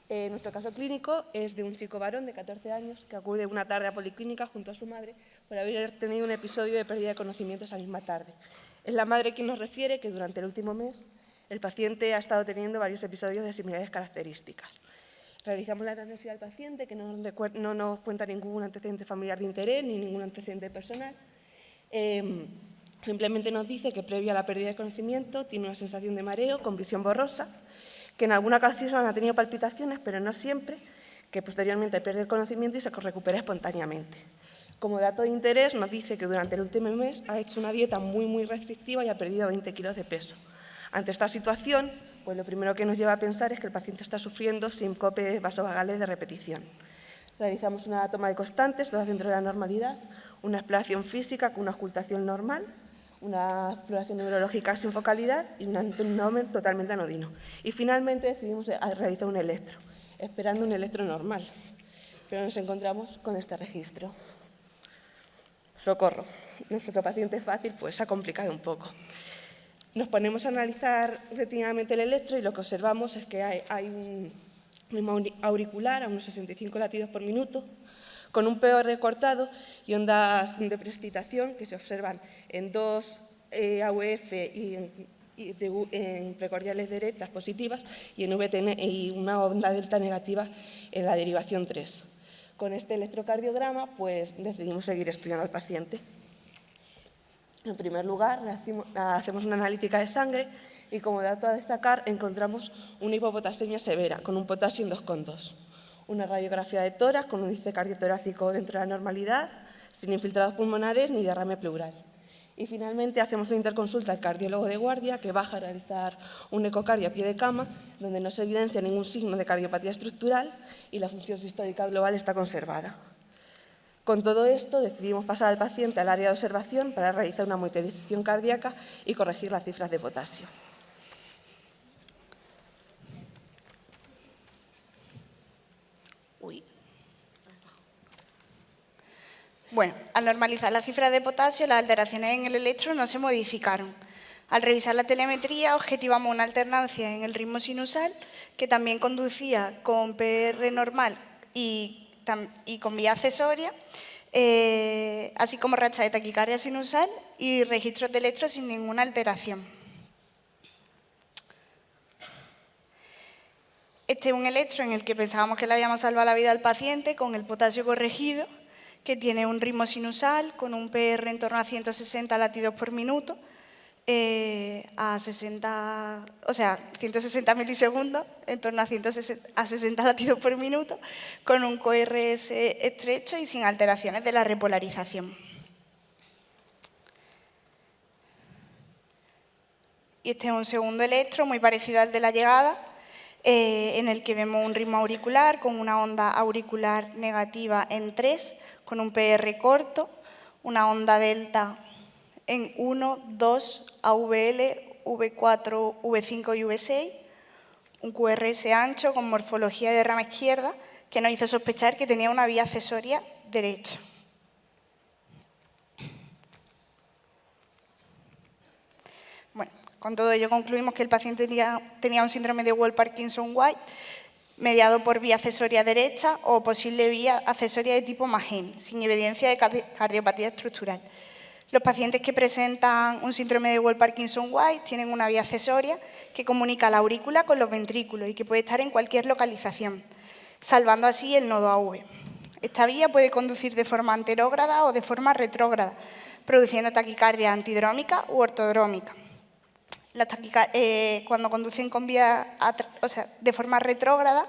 Nuestro caso clínico es de un chico varón de 14 años que acude una tarde a policlínica junto a su madre por haber tenido un episodio de pérdida de conocimiento esa misma tarde. Es la madre quien nos refiere que durante el último mes el paciente ha estado teniendo varios episodios de similares características. Realizamos la anamnesis al paciente, que no nos cuenta ningún antecedente familiar de interés ni ningún antecedente personal. Simplemente nos dice que previo a la pérdida de conocimiento tiene una sensación de mareo con visión borrosa, que en alguna ocasión ha tenido palpitaciones, pero no siempre, que posteriormente pierde el conocimiento y se recupera espontáneamente. Como dato de interés, nos dice que durante el último mes ha hecho una dieta muy restrictiva y ha perdido 20 kilos de peso. Ante esta situación, pues lo primero que nos lleva a pensar es que el paciente está sufriendo síncopes vasovagales de repetición. Realizamos una toma de constantes, todas dentro de la normalidad, una exploración física con una ocultación normal, una exploración neurológica sin focalidad y un abdomen totalmente anodino. Y finalmente decidimos realizar un electro, esperando un electro normal. pero nos encontramos con este registro. Socorro, nuestro paciente fácil pues se ha complicado un poco. Nos ponemos a analizar detenidamente el electro y lo que observamos es que hay un ritmo auricular a unos 65 latidos por minuto, con un POR cortado y ondas de precipitación que se observan en 2 AUF y en precordiales derechas positivas y en VTN y una onda delta negativa en la derivación 3. Con este electrocardiograma pues decidimos seguir estudiando al paciente. En primer lugar, hacemos una analítica de sangre y como dato a destacar encontramos una hipopotasemia severa con un potasio en 2,2. Una radiografía de tórax con un índice cardiotorácico dentro de la normalidad, sin infiltrados pulmonares ni derrame pleural. Y finalmente hacemos una interconsulta al cardiólogo de guardia que baja a realizar un ecocardio a pie de cama donde no se evidencia ningún signo de cardiopatía estructural y la función sistólica global está conservada. Con todo esto decidimos pasar al paciente al área de observación para realizar una monitorización cardíaca y corregir las cifras de potasio. Bueno, al normalizar las cifras de potasio, las alteraciones en el electro no se modificaron. Al revisar la telemetría, objetivamos una alternancia en el ritmo sinusal que también conducía con PR normal y con vía accesoria, así como racha de taquicardia sinusal y registros de electro sin ninguna alteración. Este es un electro en el que pensábamos que le habíamos salvado la vida al paciente con el potasio corregido, que tiene un ritmo sinusal con un PR en torno a 160 latidos por minuto, a 160 milisegundos, en torno a 60 latidos por minuto, con un QRS estrecho y sin alteraciones de la repolarización. Y este es un segundo electro muy parecido al de la llegada, en el que vemos un ritmo auricular con una onda auricular negativa en 3, con un PR corto, una onda delta en 1, 2, AVL, V4, V5 y V6, un QRS ancho con morfología de rama izquierda que nos hizo sospechar que tenía una vía accesoria derecha. Bueno, con todo ello concluimos que el paciente tenía un síndrome de Wolff-Parkinson-White mediado por vía accesoria derecha o posible vía accesoria de tipo Magen, sin evidencia de cardiopatía estructural. Los pacientes que presentan un síndrome de Wolff-Parkinson-White tienen una vía accesoria que comunica la aurícula con los ventrículos y que puede estar en cualquier localización, salvando así el nodo AV. Esta vía puede conducir de forma anterógrada o de forma retrógrada, produciendo taquicardia antidrómica u ortodrómica. Cuando conducen con vía, de forma retrógrada,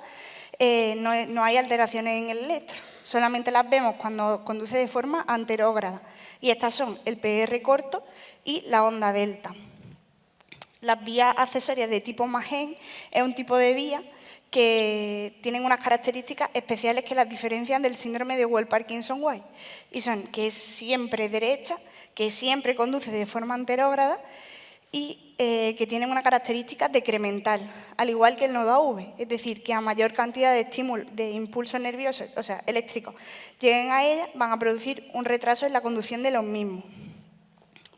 no hay alteraciones en el electro, solamente las vemos cuando conduce de forma anterógrada. Y estas son el PR corto y la onda delta. Las vías accesorias de tipo Magen es un tipo de vía que tienen unas características especiales que las diferencian del síndrome de Wolff-Parkinson-White. Y son que es siempre derecha, que siempre conduce de forma anterógrada y que tienen una característica decremental, al igual que el nodo AV, es decir, que a mayor cantidad de estímulo, de impulsos nerviosos, o sea, eléctricos, lleguen a ella, van a producir un retraso en la conducción de los mismos.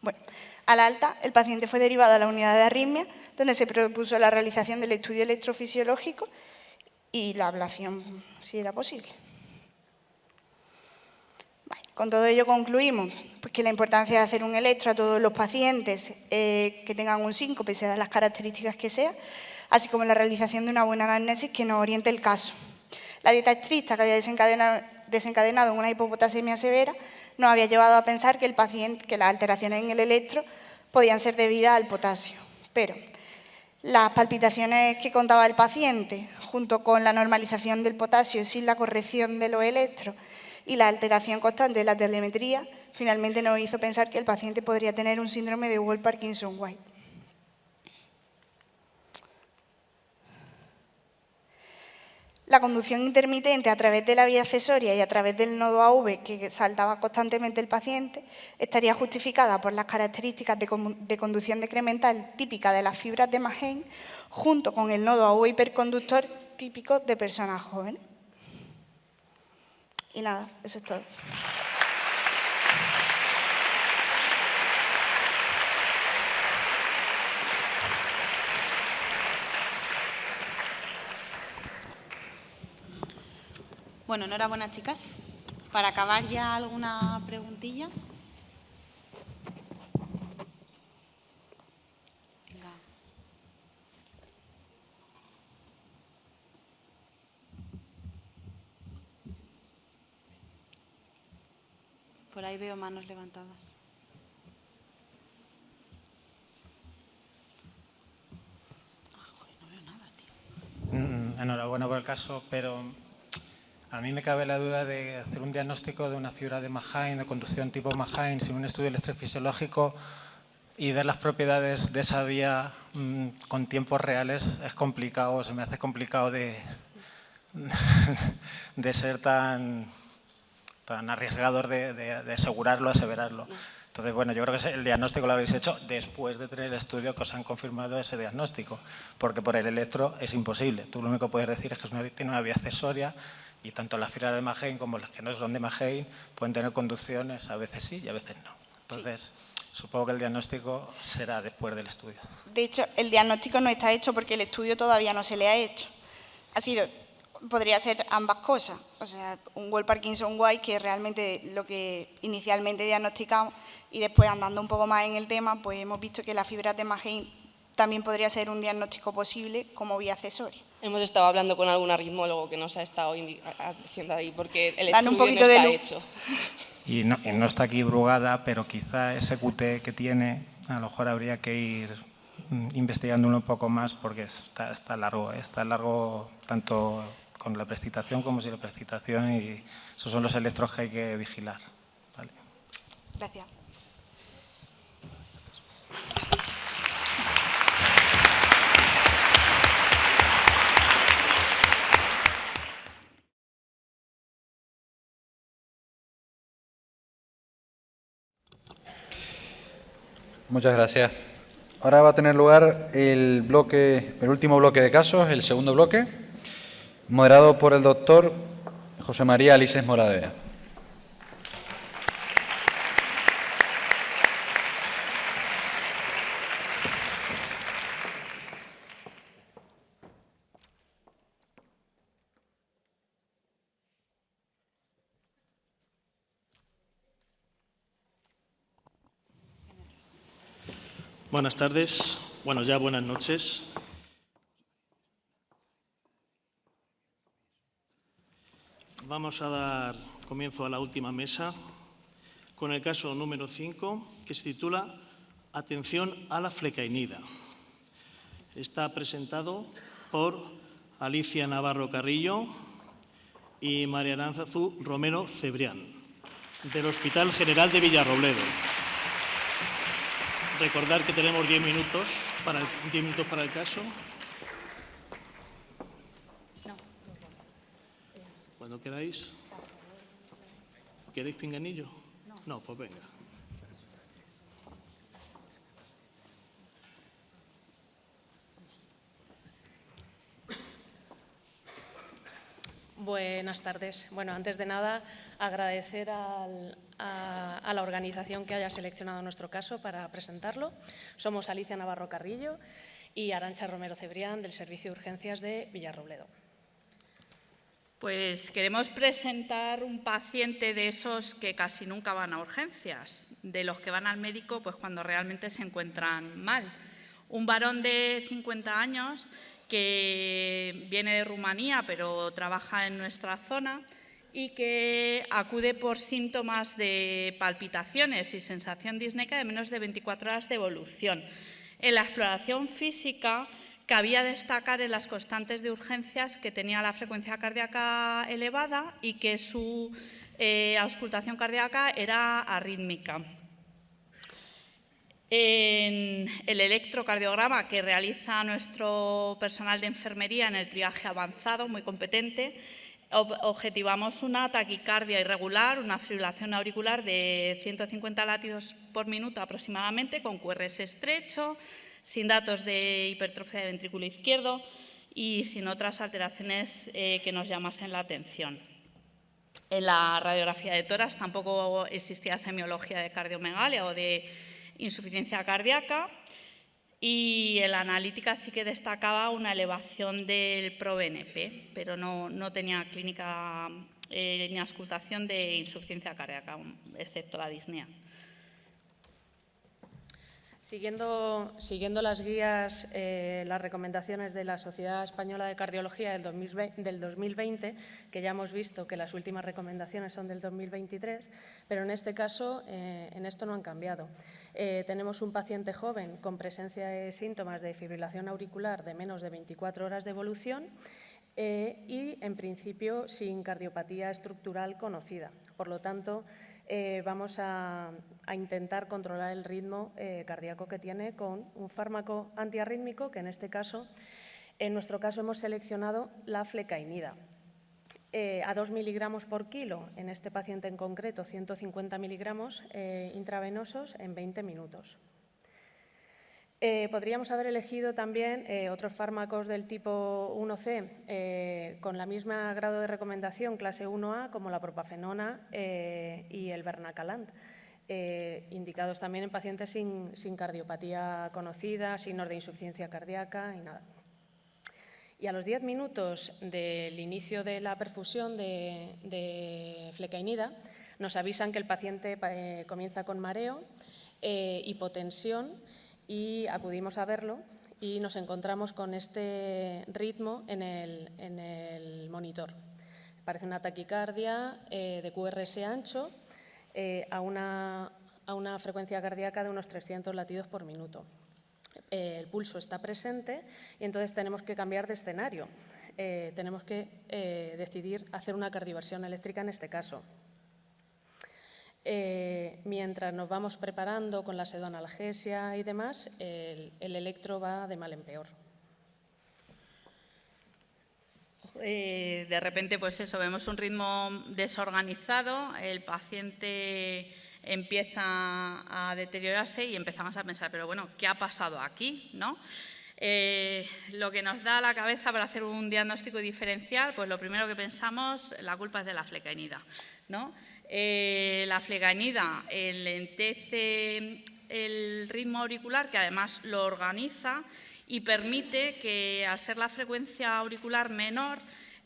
Bueno, al alta, el paciente fue derivado a la unidad de arritmia, donde se propuso la realización del estudio electrofisiológico y la ablación, si era posible. Con todo ello concluimos pues, que la importancia de hacer un electro a todos los pacientes que tengan un síncope, sean las características que sean, así como la realización de una buena anamnesis que nos oriente el caso. La dieta estricta que había desencadenado una hipopotasemia severa nos había llevado a pensar que las alteraciones en el electro podían ser debidas al potasio. Pero las palpitaciones que contaba el paciente, junto con la normalización del potasio sin la corrección de los electros, y la alteración constante de la telemetría finalmente nos hizo pensar que el paciente podría tener un síndrome de Wolff-Parkinson-White. La conducción intermitente a través de la vía accesoria y a través del nodo AV que saltaba constantemente el paciente estaría justificada por las características de conducción decremental típicas de las fibras de Magen junto con el nodo AV hiperconductor típico de personas jóvenes. Y nada, eso es todo. Bueno, enhorabuena, chicas. Para acabar ya, ¿alguna preguntilla? Venga. Por ahí veo manos levantadas. Enhorabuena por el caso, pero a mí me cabe la duda de hacer un diagnóstico de una fibra de Mahain, de conducción tipo Mahain, sin un estudio electrofisiológico y ver las propiedades de esa vía con tiempos reales es complicado, se me hace complicado de ser tan arriesgador de asegurarlo, aseverarlo. Entonces, bueno, yo creo que el diagnóstico lo habréis hecho después de tener el estudio que os han confirmado ese diagnóstico, porque por el electro es imposible. Tú lo único que puedes decir es que tiene una vía accesoria y tanto las fibras de Mahain como las que no son de Mahain pueden tener conducciones, a veces sí y a veces no. Entonces, supongo que el diagnóstico será después del estudio. De hecho, el diagnóstico no está hecho porque el estudio todavía no se le ha hecho. Podría ser ambas cosas, o sea, un Well Parkinson-White, que es realmente lo que inicialmente diagnosticamos, y después andando un poco más en el tema, pues hemos visto que la fibra de Mahain también podría ser un diagnóstico posible como vía accesoria. Hemos estado hablando con algún aritmólogo que nos ha estado diciendo ahí, porque el Dan un estudio poquito no está de luz. hecho. Y no está aquí Brugada, pero quizá ese QT que tiene, a lo mejor habría que ir investigándolo un poco más porque está largo tanto con la prescriptación como sin la prescriptación, y esos son los electros que hay que vigilar. ¿Vale? Gracias. Muchas gracias. Ahora va a tener lugar el último bloque de casos, el segundo bloque, moderado por el doctor José María Alises Moradea. Buenas tardes, bueno, ya buenas noches. Vamos a dar comienzo a la última mesa con el caso número 5, que se titula Atención a la flecainida. Está presentado por Alicia Navarro Carrillo y María Aránzazu Romero Cebrián, del Hospital General de Villarrobledo. Recordar que tenemos 10 minutos para el caso. Cuando queráis. ¿Queréis pinganillo? No, pues venga. Buenas tardes. Bueno, antes de nada, agradecer a la organización que haya seleccionado nuestro caso para presentarlo. Somos Alicia Navarro Carrillo y Arantxa Romero Cebrián, del Servicio de Urgencias de Villarrobledo. Pues queremos presentar un paciente de esos que casi nunca van a urgencias, de los que van al médico pues cuando realmente se encuentran mal. Un varón de 50 años que viene de Rumanía pero trabaja en nuestra zona y que acude por síntomas de palpitaciones y sensación disneica de menos de 24 horas de evolución. En la exploración física cabía destacar en las constantes de urgencias que tenía la frecuencia cardíaca elevada y que su auscultación cardíaca era arrítmica. En el electrocardiograma que realiza nuestro personal de enfermería en el triaje avanzado, muy competente, objetivamos una taquicardia irregular, una fibrilación auricular de 150 latidos por minuto aproximadamente, con QRS estrecho, sin datos de hipertrofia de ventrículo izquierdo y sin otras alteraciones que nos llamasen la atención. En la radiografía de tórax tampoco existía semiología de cardiomegalia o de insuficiencia cardíaca. Y en la analítica sí que destacaba una elevación del ProBNP, pero no tenía clínica ni auscultación de insuficiencia cardíaca, excepto la disnea. Siguiendo las guías, las recomendaciones de la Sociedad Española de Cardiología del 2020, que ya hemos visto que las últimas recomendaciones son del 2023, pero en este caso en esto no han cambiado. Tenemos un paciente joven con presencia de síntomas de fibrilación auricular de menos de 24 horas de evolución y, en principio, sin cardiopatía estructural conocida. Por lo tanto, vamos a intentar controlar el ritmo cardíaco que tiene con un fármaco antiarrítmico, que en nuestro caso hemos seleccionado la flecainida. A 2 miligramos por kilo, en este paciente en concreto 150 miligramos intravenosos en 20 minutos. Podríamos haber elegido también otros fármacos del tipo 1C con la misma grado de recomendación, clase 1A, como la propafenona y el bernacalant, indicados también en pacientes sin cardiopatía conocida, signos de insuficiencia cardíaca y nada. Y a los 10 minutos del inicio de la perfusión de flecainida, nos avisan que el paciente comienza con mareo, hipotensión, y acudimos a verlo y nos encontramos con este ritmo en el monitor. Parece una taquicardia de QRS ancho a una frecuencia cardíaca de unos 300 latidos por minuto. El pulso está presente y entonces tenemos que cambiar de escenario. Tenemos que decidir hacer una cardioversión eléctrica en este caso. Mientras nos vamos preparando con la pseudoanalgesia y demás, el electro va de mal en peor. De repente, pues eso, vemos un ritmo desorganizado, el paciente empieza a deteriorarse y empezamos a pensar, pero bueno, ¿qué ha pasado aquí?, ¿no? Lo que nos da la cabeza para hacer un diagnóstico diferencial, pues lo primero que pensamos, la culpa es de la flecainida, ¿no? La flecainida lentece el ritmo auricular, que además lo organiza y permite que, al ser la frecuencia auricular menor,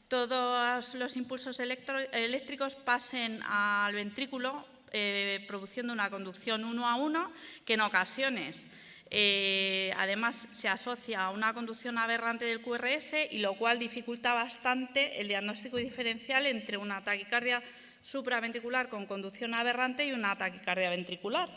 todos los impulsos eléctricos pasen al ventrículo, produciendo una conducción 1 a 1, que en ocasiones además se asocia a una conducción aberrante del QRS, y lo cual dificulta bastante el diagnóstico diferencial entre una taquicardia supraventricular con conducción aberrante y una taquicardia ventricular.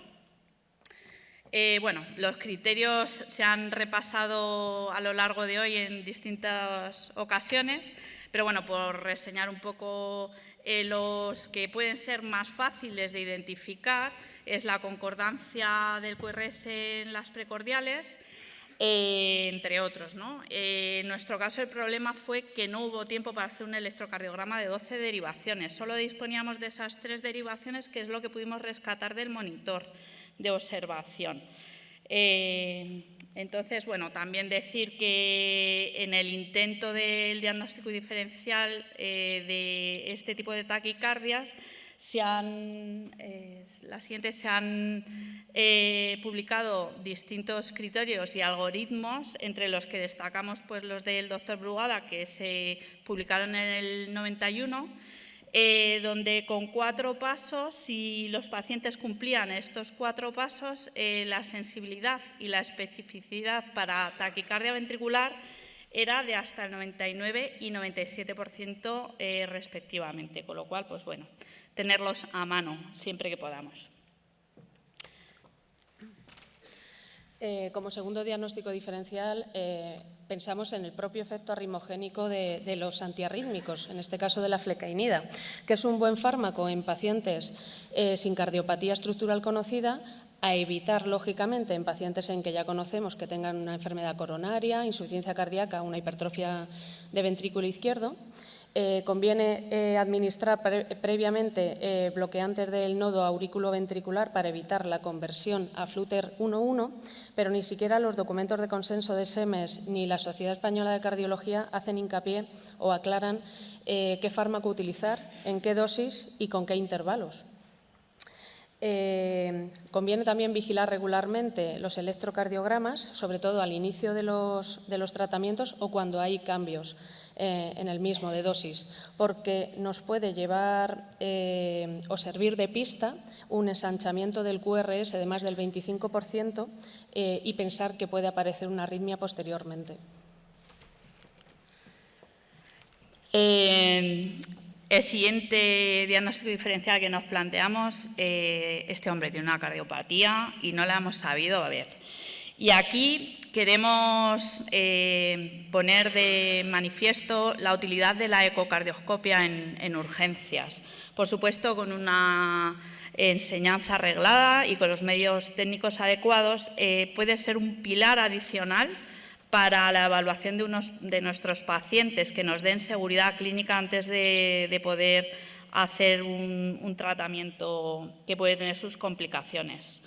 Bueno, los criterios se han repasado a lo largo de hoy en distintas ocasiones, pero bueno, por reseñar un poco los que pueden ser más fáciles de identificar, es la concordancia del QRS en las precordiales, entre otros, ¿no? En nuestro caso el problema fue que no hubo tiempo para hacer un electrocardiograma de 12 derivaciones, solo disponíamos de esas 3 derivaciones, que es lo que pudimos rescatar del monitor de observación. Entonces, bueno, también decir que en el intento del diagnóstico diferencial de este tipo de taquicardias, las siguientes se han publicado distintos criterios y algoritmos, entre los que destacamos pues, los del doctor Brugada, que se publicaron en el 91, donde con 4 pasos, si los pacientes cumplían estos 4 pasos, la sensibilidad y la especificidad para taquicardia ventricular era de hasta el 99 y 97% respectivamente, con lo cual, pues bueno, tenerlos a mano siempre que podamos. Como segundo diagnóstico diferencial, pensamos en el propio efecto arritmogénico de los antiarrítmicos, en este caso de la flecainida, que es un buen fármaco en pacientes sin cardiopatía estructural conocida, a evitar, lógicamente, en pacientes en que ya conocemos que tengan una enfermedad coronaria, insuficiencia cardíaca, una hipertrofia de ventrículo izquierdo. Conviene administrar previamente bloqueantes del nodo aurículo-ventricular para evitar la conversión a Flutter 1.1, pero ni siquiera los documentos de consenso de SEMES ni la Sociedad Española de Cardiología hacen hincapié o aclaran qué fármaco utilizar, en qué dosis y con qué intervalos. Conviene también vigilar regularmente los electrocardiogramas, sobre todo al inicio de los tratamientos o cuando hay cambios en el mismo de dosis, porque nos puede llevar o servir de pista un ensanchamiento del QRS de más del 25% y pensar que puede aparecer una arritmia posteriormente. El siguiente diagnóstico diferencial que nos planteamos, este hombre tiene una cardiopatía y no la hemos sabido ver. Y aquí queremos poner de manifiesto la utilidad de la ecocardioscopia en urgencias. Por supuesto, con una enseñanza arreglada y con los medios técnicos adecuados, puede ser un pilar adicional para la evaluación de nuestros pacientes, que nos den seguridad clínica antes de poder hacer un tratamiento que puede tener sus complicaciones.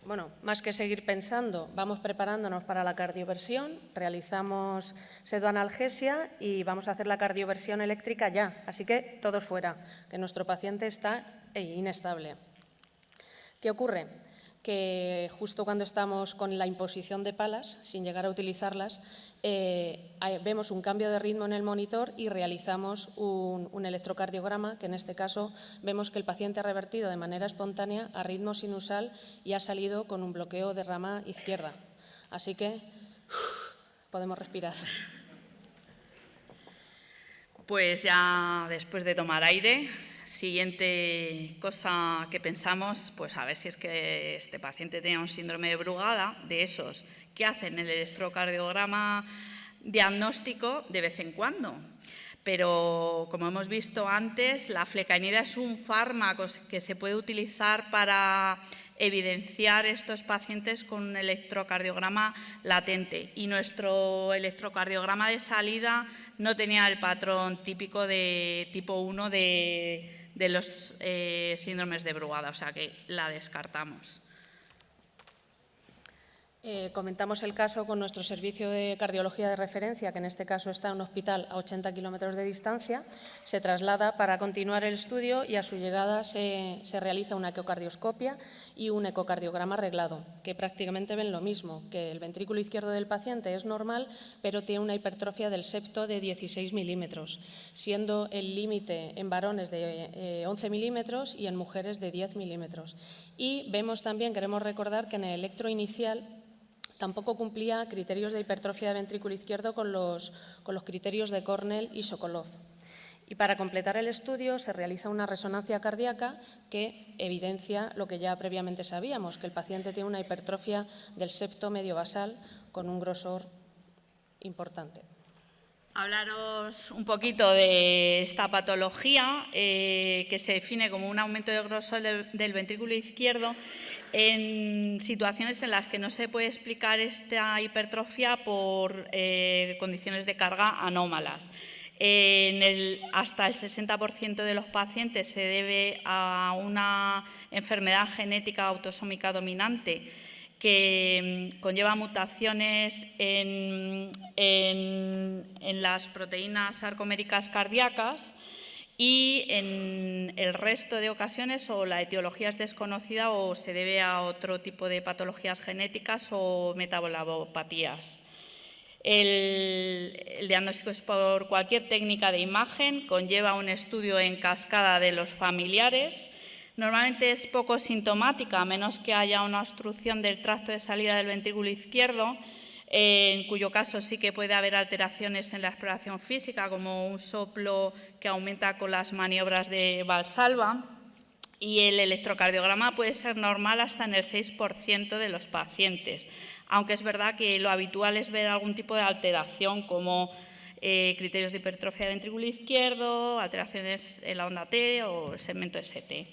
Bueno, más que seguir pensando, vamos preparándonos para la cardioversión, realizamos pseudoanalgesia y vamos a hacer la cardioversión eléctrica ya. Así que todos fuera, que nuestro paciente está inestable. ¿Qué ocurre? Que justo cuando estamos con la imposición de palas, sin llegar a utilizarlas, vemos un cambio de ritmo en el monitor y realizamos un electrocardiograma, que en este caso vemos que el paciente ha revertido de manera espontánea a ritmo sinusal y ha salido con un bloqueo de rama izquierda. Así que podemos respirar. Pues ya después de tomar aire, siguiente cosa que pensamos, pues a ver si es que este paciente tenía un síndrome de Brugada, de esos que hacen el electrocardiograma diagnóstico de vez en cuando. Pero, como hemos visto antes, la flecainida es un fármaco que se puede utilizar para evidenciar estos pacientes con un electrocardiograma latente. Y nuestro electrocardiograma de salida no tenía el patrón típico de tipo 1 de los síndromes de Brugada, o sea que la descartamos. Comentamos el caso con nuestro servicio de cardiología de referencia, que en este caso está en un hospital a 80 kilómetros de distancia. Se traslada para continuar el estudio y a su llegada se realiza una ecocardioscopia y un ecocardiograma reglado, que prácticamente ven lo mismo, que el ventrículo izquierdo del paciente es normal, pero tiene una hipertrofia del septo de 16 milímetros, siendo el límite en varones de 11 milímetros y en mujeres de 10 milímetros. Y vemos también, queremos recordar, que en el electro inicial tampoco cumplía criterios de hipertrofia de ventrículo izquierdo con los criterios de Cornell y Sokolov. Y para completar el estudio se realiza una resonancia cardíaca que evidencia lo que ya previamente sabíamos, que el paciente tiene una hipertrofia del septo medio basal con un grosor importante. Hablaros un poquito de esta patología que se define como un aumento de grosor del ventrículo izquierdo en situaciones en las que no se puede explicar esta hipertrofia por condiciones de carga anómalas. Hasta el 60% de los pacientes se debe a una enfermedad genética autosómica dominante que conlleva mutaciones en las proteínas sarcoméricas cardíacas, y en el resto de ocasiones o la etiología es desconocida o se debe a otro tipo de patologías genéticas o metabolopatías. El diagnóstico es por cualquier técnica de imagen, conlleva un estudio en cascada de los familiares. Normalmente es poco sintomática, a menos que haya una obstrucción del tracto de salida del ventrículo izquierdo, en cuyo caso sí que puede haber alteraciones en la exploración física, como un soplo que aumenta con las maniobras de Valsalva, y el electrocardiograma puede ser normal hasta en el 6% de los pacientes, aunque es verdad que lo habitual es ver algún tipo de alteración, como criterios de hipertrofia del ventrículo izquierdo, alteraciones en la onda T o el segmento ST.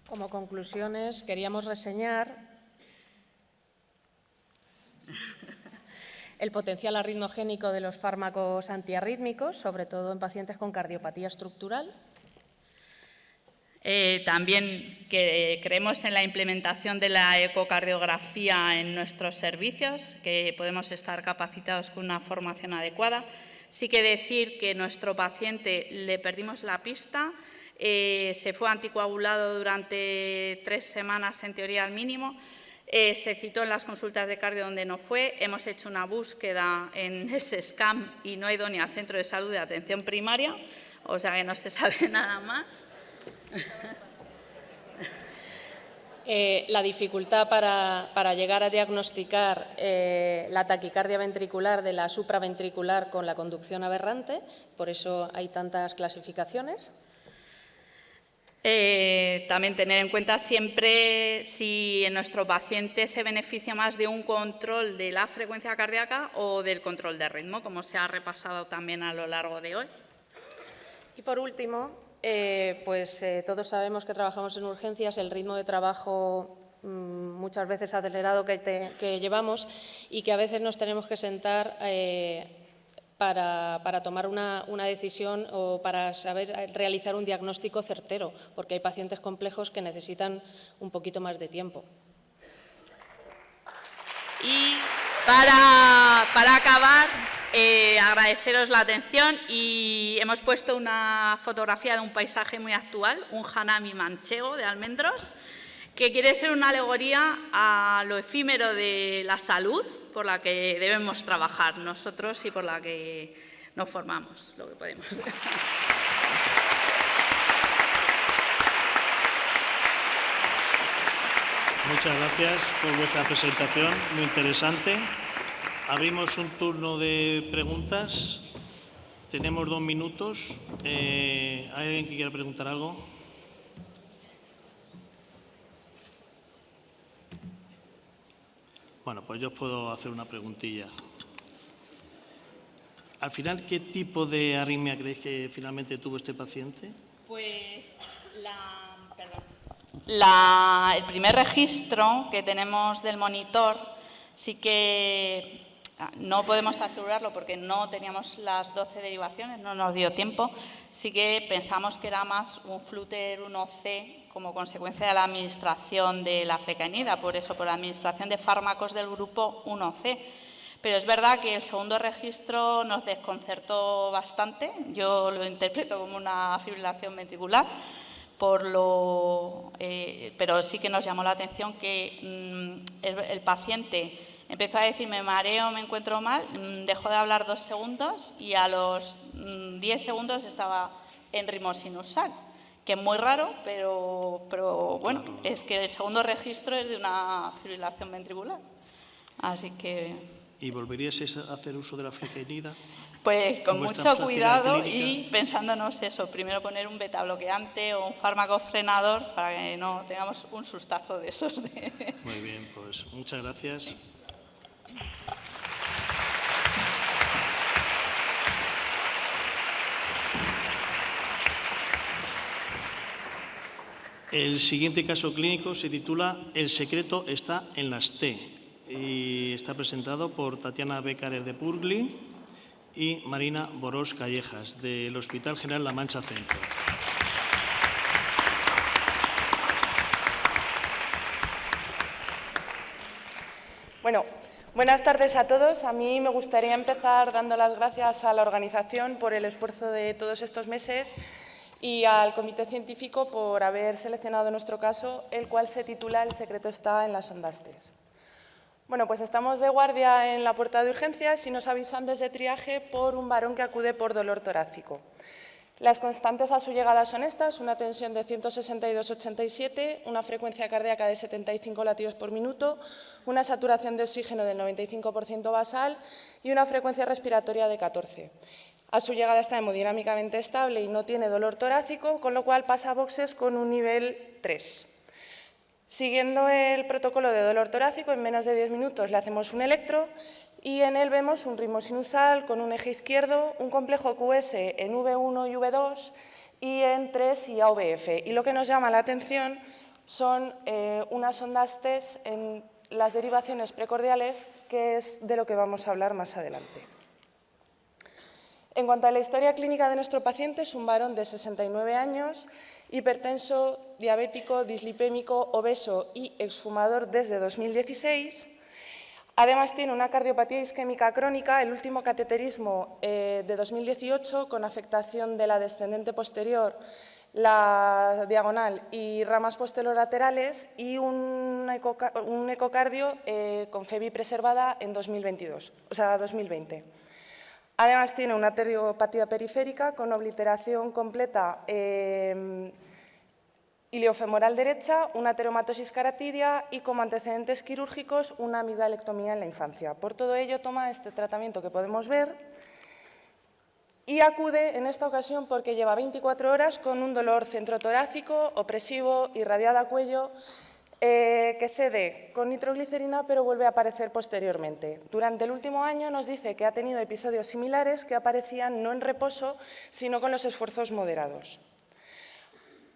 Como conclusiones, queríamos reseñar el potencial arritmogénico de los fármacos antiarrítmicos, sobre todo en pacientes con cardiopatía estructural. También que creemos en la implementación de la ecocardiografía en nuestros servicios, que podemos estar capacitados con una formación adecuada. Sí que decir que nuestro paciente le perdimos la pista, se fue anticoagulado durante 3 semanas en teoría al mínimo, se citó en las consultas de cardio donde no fue, hemos hecho una búsqueda en ese SCAM y no ha ido ni al centro de salud de atención primaria, o sea que no se sabe nada más. La dificultad para llegar a diagnosticar la taquicardia ventricular de la supraventricular con la conducción aberrante, por eso hay tantas clasificaciones. También tener en cuenta siempre si en nuestro paciente se beneficia más de un control de la frecuencia cardíaca o del control de ritmo, como se ha repasado también a lo largo de hoy. Y por último, todos sabemos que trabajamos en urgencias, el ritmo de trabajo muchas veces acelerado que llevamos y que a veces nos tenemos que sentar para tomar una decisión o para saber realizar un diagnóstico certero, porque hay pacientes complejos que necesitan un poquito más de tiempo. Y para acabar, agradeceros la atención y hemos puesto una fotografía de un paisaje muy actual, un hanami manchego de almendros, que quiere ser una alegoría a lo efímero de la salud por la que debemos trabajar nosotros y por la que nos formamos, lo que podemos. Muchas gracias por vuestra presentación, muy interesante. Abrimos un turno de preguntas. Tenemos 2 minutos. ¿Hay alguien que quiera preguntar algo? Bueno, pues yo os puedo hacer una preguntilla. Al final, ¿qué tipo de arritmia creéis que finalmente tuvo este paciente? Pues el primer registro que tenemos del monitor sí que no podemos asegurarlo porque no teníamos las 12 derivaciones, no nos dio tiempo. Sí que pensamos que era más un flúter 1C como consecuencia de la administración de la flecainida, por eso, por la administración de fármacos del grupo 1C. Pero es verdad que el segundo registro nos desconcertó bastante. Yo lo interpreto como una fibrilación ventricular, pero sí que nos llamó la atención que el paciente empezó a decir, me mareo, me encuentro mal, dejó de hablar 2 segundos y a los 10 segundos estaba en ritmo sinusal, que es muy raro, pero bueno, es que el segundo registro es de una fibrilación ventricular. Así que... ¿Y volveríais a hacer uso de la flecainida? Pues con mucho cuidado y pensándonos eso, primero poner un beta bloqueante o un fármaco frenador para que no tengamos un sustazo de esos. Muy bien, pues muchas gracias. El siguiente caso clínico se titula El secreto está en las T y está presentado por Tatiana Beccarer de Purgli y Marina Borós Callejas del Hospital General La Mancha Centro. Bueno, buenas tardes a todos. A mí me gustaría empezar dando las gracias a la organización por el esfuerzo de todos estos meses y al comité científico por haber seleccionado nuestro caso, el cual se titula El secreto está en las ondas T. Bueno, pues estamos de guardia en la puerta de urgencias y nos avisan desde triaje por un varón que acude por dolor torácico. Las constantes a su llegada son estas: una tensión de 162/87, una frecuencia cardíaca de 75 latidos por minuto, una saturación de oxígeno del 95% basal y una frecuencia respiratoria de 14. A su llegada está hemodinámicamente estable y no tiene dolor torácico, con lo cual pasa a boxes con un nivel 3. Siguiendo el protocolo de dolor torácico, en menos de 10 minutos le hacemos un electro y en él vemos un ritmo sinusal con un eje izquierdo, un complejo QS en V1 y V2 y en 3 y AVF. Y lo que nos llama la atención son unas ondas T en las derivaciones precordiales, que es de lo que vamos a hablar más adelante. En cuanto a la historia clínica de nuestro paciente, es un varón de 69 años, hipertenso, diabético, dislipémico, obeso y exfumador desde 2016. Además, tiene una cardiopatía isquémica crónica, el último cateterismo de 2018 con afectación de la descendente posterior, la diagonal y ramas posterolaterales, y un ecocardio con FEBI preservada en 2020. Además, tiene una arteriopatía periférica con obliteración completa iliofemoral derecha, una ateromatosis caratidia y como antecedentes quirúrgicos una amidalectomía en la infancia. Por todo ello, toma este tratamiento que podemos ver y acude en esta ocasión porque lleva 24 horas con un dolor centrotorácico, opresivo, irradiado a cuello, que cede con nitroglicerina pero vuelve a aparecer posteriormente. Durante el último año nos dice que ha tenido episodios similares que aparecían no en reposo, sino con los esfuerzos moderados.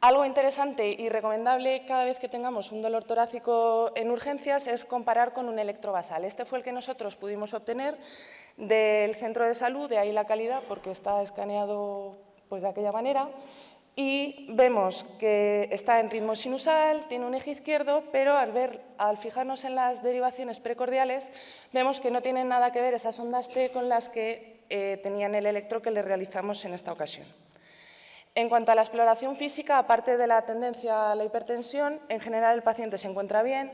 Algo interesante y recomendable cada vez que tengamos un dolor torácico en urgencias es comparar con un electrobasal. Este fue el que nosotros pudimos obtener del centro de salud, de ahí la calidad, porque está escaneado pues, de aquella manera. Y vemos que está en ritmo sinusal, tiene un eje izquierdo, pero al fijarnos en las derivaciones precordiales, vemos que no tienen nada que ver esas ondas T con las que tenían el electro que le realizamos en esta ocasión. En cuanto a la exploración física, aparte de la tendencia a la hipertensión, en general el paciente se encuentra bien,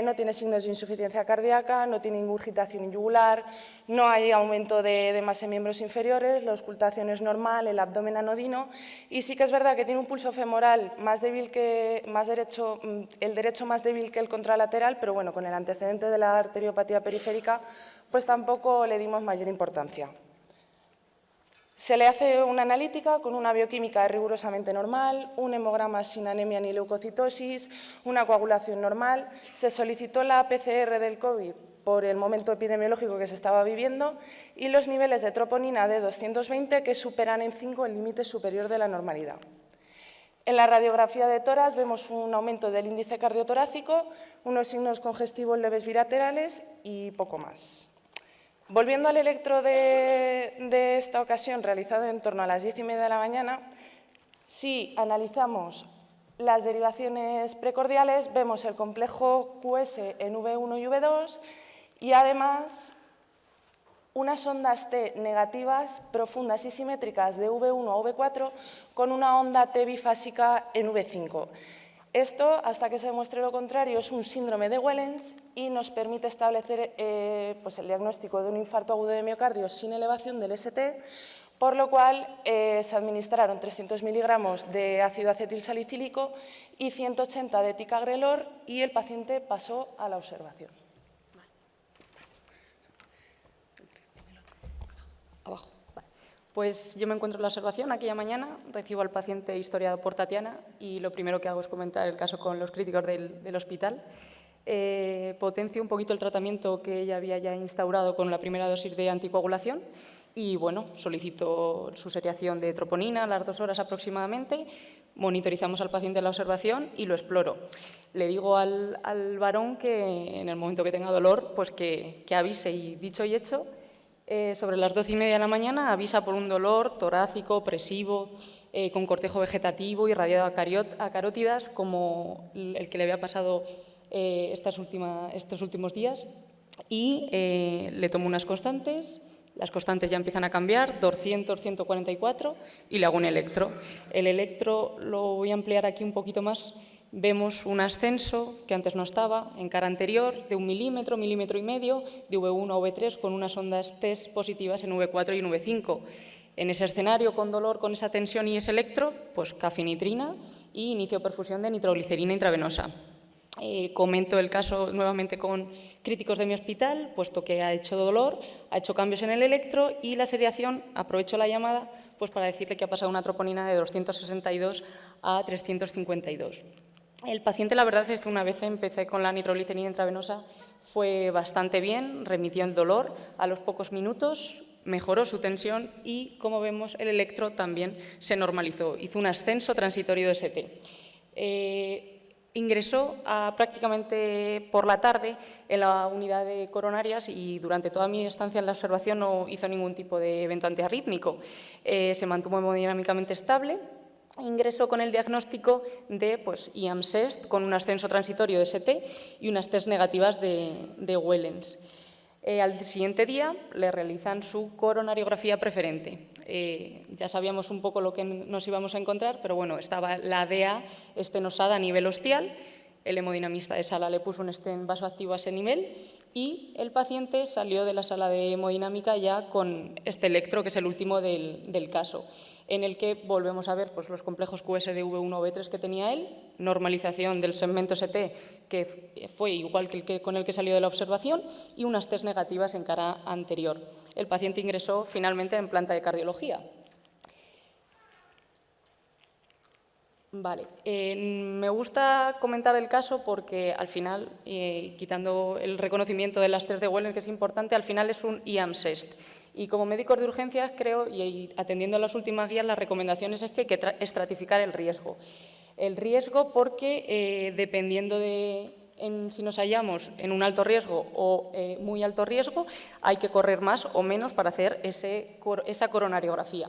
no tiene signos de insuficiencia cardíaca, no tiene ingurgitación yugular, no hay aumento de masa en miembros inferiores, la auscultación es normal, el abdomen anodino, y sí que es verdad que tiene un pulso femoral el derecho más débil que el contralateral, pero bueno, con el antecedente de la arteriopatía periférica, pues tampoco le dimos mayor importancia. Se le hace una analítica con una bioquímica rigurosamente normal, un hemograma sin anemia ni leucocitosis, una coagulación normal. Se solicitó la PCR del COVID por el momento epidemiológico que se estaba viviendo y los niveles de troponina de 220 que superan en 5 el límite superior de la normalidad. En la radiografía de tórax vemos un aumento del índice cardiotorácico, unos signos congestivos leves bilaterales y poco más. Volviendo al electro de esta ocasión, realizado en torno a las 10:30 de la mañana, si analizamos las derivaciones precordiales, vemos el complejo QS en V1 y V2 y además unas ondas T negativas, profundas y simétricas de V1 a V4 con una onda T bifásica en V5. Esto, hasta que se demuestre lo contrario, es un síndrome de Wellens y nos permite establecer pues el diagnóstico de un infarto agudo de miocardio sin elevación del ST, por lo cual se administraron 300 miligramos de ácido acetilsalicílico y 180 de ticagrelor y el paciente pasó a la observación. Abajo. Pues yo me encuentro en la observación aquella mañana, recibo al paciente historiado por Tatiana y lo primero que hago es comentar el caso con los críticos del hospital. Potencio un poquito el tratamiento que ella había ya instaurado con la primera dosis de anticoagulación y, bueno, solicito su seriación de troponina a las 2 horas aproximadamente, monitorizamos al paciente en la observación y lo exploro. Le digo al varón que en el momento que tenga dolor, pues que avise y dicho y hecho, sobre las 12:30 de la mañana avisa por un dolor torácico, opresivo, con cortejo vegetativo irradiado a carótidas, como el que le había pasado estos últimos días, y le tomo unas constantes. Las constantes ya empiezan a cambiar, 200, 144, y le hago un electro. El electro lo voy a ampliar aquí un poquito más. Vemos un ascenso que antes no estaba, en cara anterior, de 1 milímetro, milímetro y medio, de V1 a V3, con unas ondas T positivas en V4 y en V5. En ese escenario, con dolor, con esa tensión y ese electro, pues cafinitrina y inicio perfusión de nitroglicerina intravenosa. Comento el caso nuevamente con críticos de mi hospital, puesto que ha hecho dolor, ha hecho cambios en el electro y la seriación, aprovecho la llamada pues para decirle que ha pasado una troponina de 262 a 352. El paciente, la verdad es que una vez empecé con la nitroglicerina intravenosa fue bastante bien, remitió el dolor a los pocos minutos, mejoró su tensión y, como vemos, el electro también se normalizó. Hizo un ascenso transitorio de ST. Ingresó prácticamente por la tarde en la unidad de coronarias y durante toda mi estancia en la observación no hizo ningún tipo de evento antiarrítmico. Se mantuvo hemodinámicamente estable. Ingresó con el diagnóstico de IAM-SEST con un ascenso transitorio de ST y unas test negativas de Wellens. Al siguiente día le realizan su coronariografía preferente. Ya sabíamos un poco lo que nos íbamos a encontrar, pero bueno, estaba la DA estenosada a nivel ostial, el hemodinamista de sala le puso un stent vasoactivo a ese nivel y el paciente salió de la sala de hemodinámica ya con este electro, que es el último del caso, en el que volvemos a ver los complejos QSDV1-V3 que tenía él, normalización del segmento ST, que fue igual que el con el que salió de la observación, y unas test negativas en cara anterior. El paciente ingresó finalmente en planta de cardiología. Vale. Me gusta comentar el caso porque al final, quitando el reconocimiento de las test de Wellens, que es importante, al final es un IAM-SEST. Y como médicos de urgencias, creo, y atendiendo a las últimas guías, las recomendaciones es que hay que estratificar el riesgo. El riesgo porque, dependiendo de si nos hallamos en un alto riesgo o muy alto riesgo, hay que correr más o menos para hacer esa coronariografía.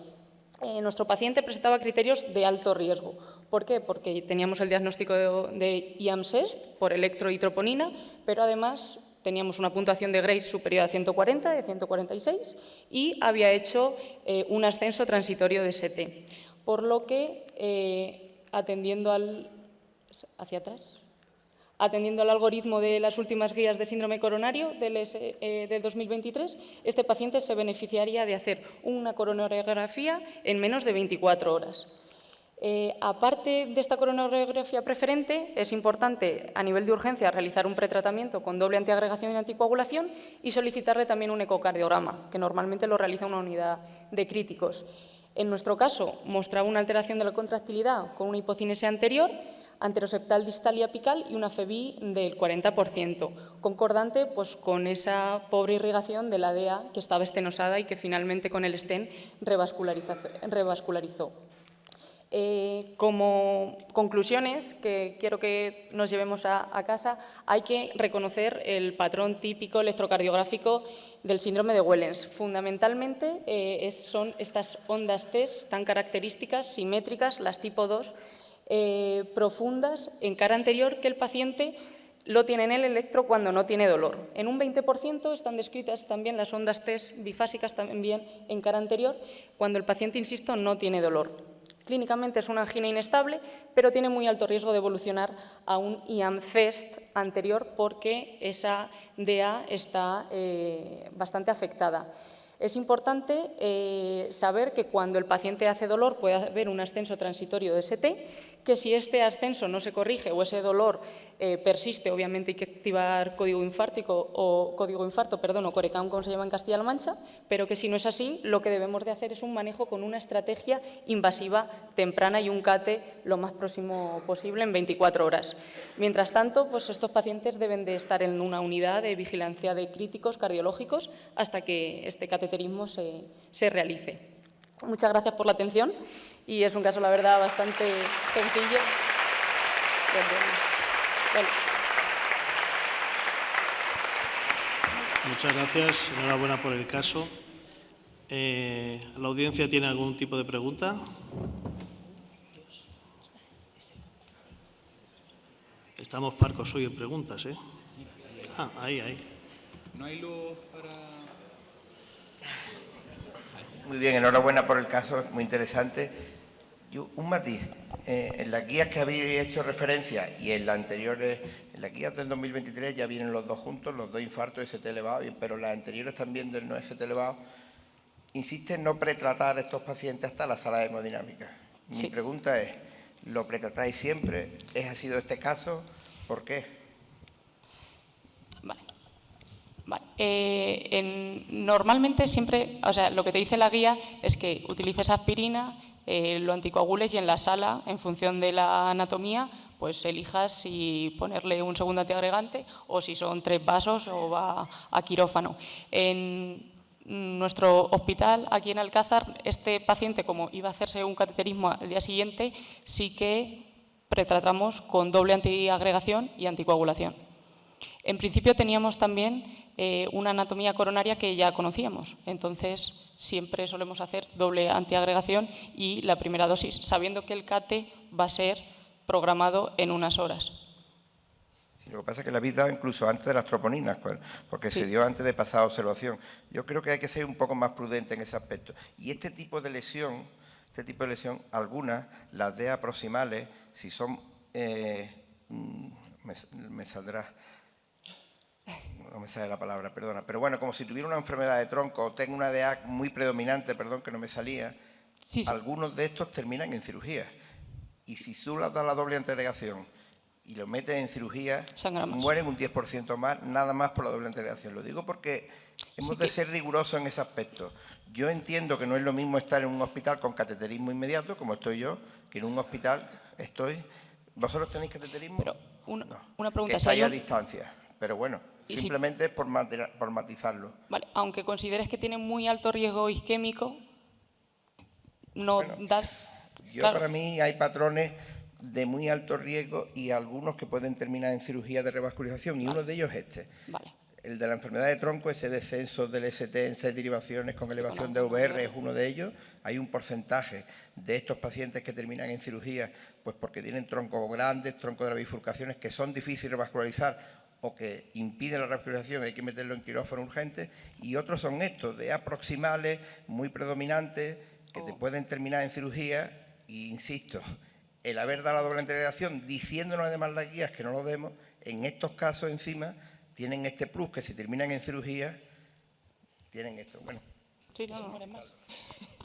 Nuestro paciente presentaba criterios de alto riesgo. ¿Por qué? Porque teníamos el diagnóstico de IAM-SEST por electro y troponina, pero además teníamos una puntuación de Grace superior a 140, de 146, y había hecho un ascenso transitorio de ST. Por lo que, atendiendo al algoritmo de las últimas guías de síndrome coronario del 2023, este paciente se beneficiaría de hacer una coronariografía en menos de 24 horas. Aparte de esta coronariografía preferente, es importante a nivel de urgencia realizar un pretratamiento con doble antiagregación y anticoagulación y solicitarle también un ecocardiograma, que normalmente lo realiza una unidad de críticos. En nuestro caso, mostraba una alteración de la contractilidad con una hipocinesia anterior, anteroseptal distal y apical y una FEBI del 40%, concordante con esa pobre irrigación de la DA que estaba estenosada y que finalmente con el stent revascularizó. Como conclusiones que quiero que nos llevemos a casa, hay que reconocer el patrón típico electrocardiográfico del síndrome de Wellens. Fundamentalmente son estas ondas TES tan características, simétricas, las tipo 2, profundas en cara anterior, que el paciente lo tiene en el electro cuando no tiene dolor. En un 20% están descritas también las ondas TES bifásicas también en cara anterior, cuando el paciente, insisto, no tiene dolor. Clínicamente es una angina inestable, pero tiene muy alto riesgo de evolucionar a un IAM-CEST anterior porque esa DA está bastante afectada. Es importante saber que cuando el paciente hace dolor puede haber un ascenso transitorio de ST, que si este ascenso no se corrige o ese dolor persiste, obviamente hay que activar código infarto o Corecam, como se llama en Castilla-La Mancha, pero que si no es así, lo que debemos de hacer es un manejo con una estrategia invasiva temprana y un CATE lo más próximo posible en 24 horas. Mientras tanto, estos pacientes deben de estar en una unidad de vigilancia de críticos cardiológicos hasta que este cateterismo se realice. Muchas gracias por la atención y es un caso, la verdad, bastante sencillo. Bueno. Muchas gracias, enhorabuena por el caso. ¿La audiencia tiene algún tipo de pregunta? Estamos parcos hoy en preguntas, ¿eh? Ahí. No hay luz para... Muy bien, enhorabuena por el caso, muy interesante. Un matiz, en las guías que habéis hecho referencia y en las anteriores, en las guías del 2023 ya vienen los dos juntos, los dos infartos ST elevado, pero las anteriores también del no ST elevado, insiste en no pretratar a estos pacientes hasta la sala de hemodinámica. Mi pregunta es, ¿lo pretratáis siempre? ¿Ha sido este caso? ¿Por qué? Normalmente siempre, lo que te dice la guía es que utilices aspirina, lo anticoagules y en la sala, en función de la anatomía, pues elijas si ponerle un segundo antiagregante o si son 3 vasos o va a quirófano. En nuestro hospital, aquí en Alcázar, este paciente, como iba a hacerse un cateterismo al día siguiente, sí que pretratamos con doble antiagregación y anticoagulación. En principio teníamos también una anatomía coronaria que ya conocíamos, entonces siempre solemos hacer doble antiagregación y la primera dosis, sabiendo que el CATE va a ser programado en unas horas. Sí, lo que pasa es que la habéis dado incluso antes de las troponinas, porque se dio antes de pasar observación. Yo creo que hay que ser un poco más prudente en ese aspecto. Y este tipo de lesión, algunas, las DEA proximales, si son, me saldrá, no me sale la palabra, perdona, pero bueno, como si tuviera una enfermedad de tronco o tengo una DEA muy predominante, perdón, que no me salía, algunos de estos terminan en cirugía. Y si tú das la doble antiagregación y lo metes en cirugía, mueren un 10% más, nada más por la doble antiagregación. Lo digo porque hemos de ser rigurosos en ese aspecto. Yo entiendo que no es lo mismo estar en un hospital con cateterismo inmediato, como estoy yo, que en un hospital estoy... ¿Vosotros tenéis cateterismo? Pero una pregunta, que estáis a distancia, pero bueno, simplemente por matizarlo. Vale, aunque consideres que tiene muy alto riesgo isquémico, no da... Para mí hay patrones de muy alto riesgo y algunos que pueden terminar en cirugía de revascularización, y uno de ellos es este. El de la enfermedad de tronco, ese descenso del ST en 6 derivaciones con elevación de VR es uno de ellos. Hay un porcentaje de estos pacientes que terminan en cirugía pues porque tienen troncos grandes, troncos de las bifurcaciones que son difíciles de revascularizar o que impiden la revascularización, hay que meterlo en quirófano urgente, y otros son estos, de aproximales muy predominantes que te pueden terminar en cirugía. Y insisto, el haber dado la doble antiagregación, diciéndonos además las guías que no lo demos, en estos casos encima tienen este plus, que si terminan en cirugía, tienen esto. Bueno. Sí, no,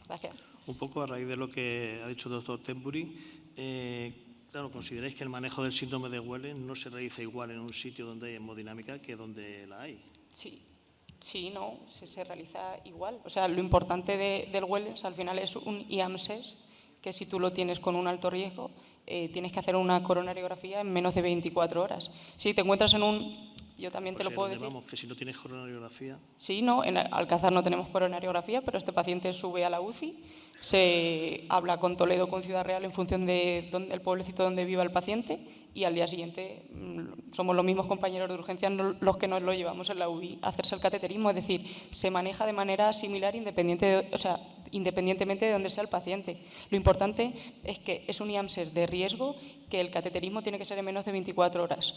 gracias. Un poco a raíz de lo que ha dicho el doctor Tenbury, claro, ¿consideráis que el manejo del síndrome de Wellen no se realiza igual en un sitio donde hay hemodinámica que donde la hay? Sí, no, se realiza igual. O sea, lo importante del Wellens al final es un IAMSES, que si tú lo tienes con un alto riesgo, tienes que hacer una coronariografía en menos de 24 horas. Si te encuentras en un... Yo también te lo puedo decir. Vamos, que si no tienes coronariografía... Sí, no, en Alcázar no tenemos coronariografía, pero este paciente sube a la UCI, se habla con Toledo, con Ciudad Real, en función de el pueblecito donde viva el paciente, y al día siguiente somos los mismos compañeros de urgencias los que nos lo llevamos en la UBI a hacerse el cateterismo. Es decir, se maneja de manera similar independientemente de dónde sea el paciente. Lo importante es que es un IAMSES de riesgo, que el cateterismo tiene que ser en menos de 24 horas.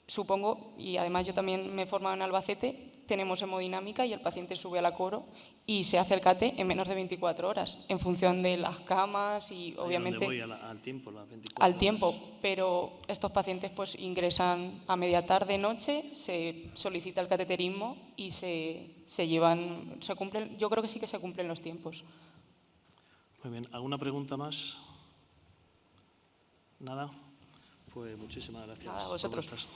Supongo, y además yo también me he formado en Albacete, tenemos hemodinámica y el paciente sube a la coro y se hace el CATE en menos de 24 horas, en función de las camas y obviamente... Voy al tiempo, las 24 al tiempo, pero estos pacientes pues ingresan a media tarde, noche, se solicita el cateterismo y se llevan, se cumplen, yo creo que sí que se cumplen los tiempos. Muy bien, ¿alguna pregunta más? ¿Nada? Pues muchísimas gracias. Nada, a vosotros.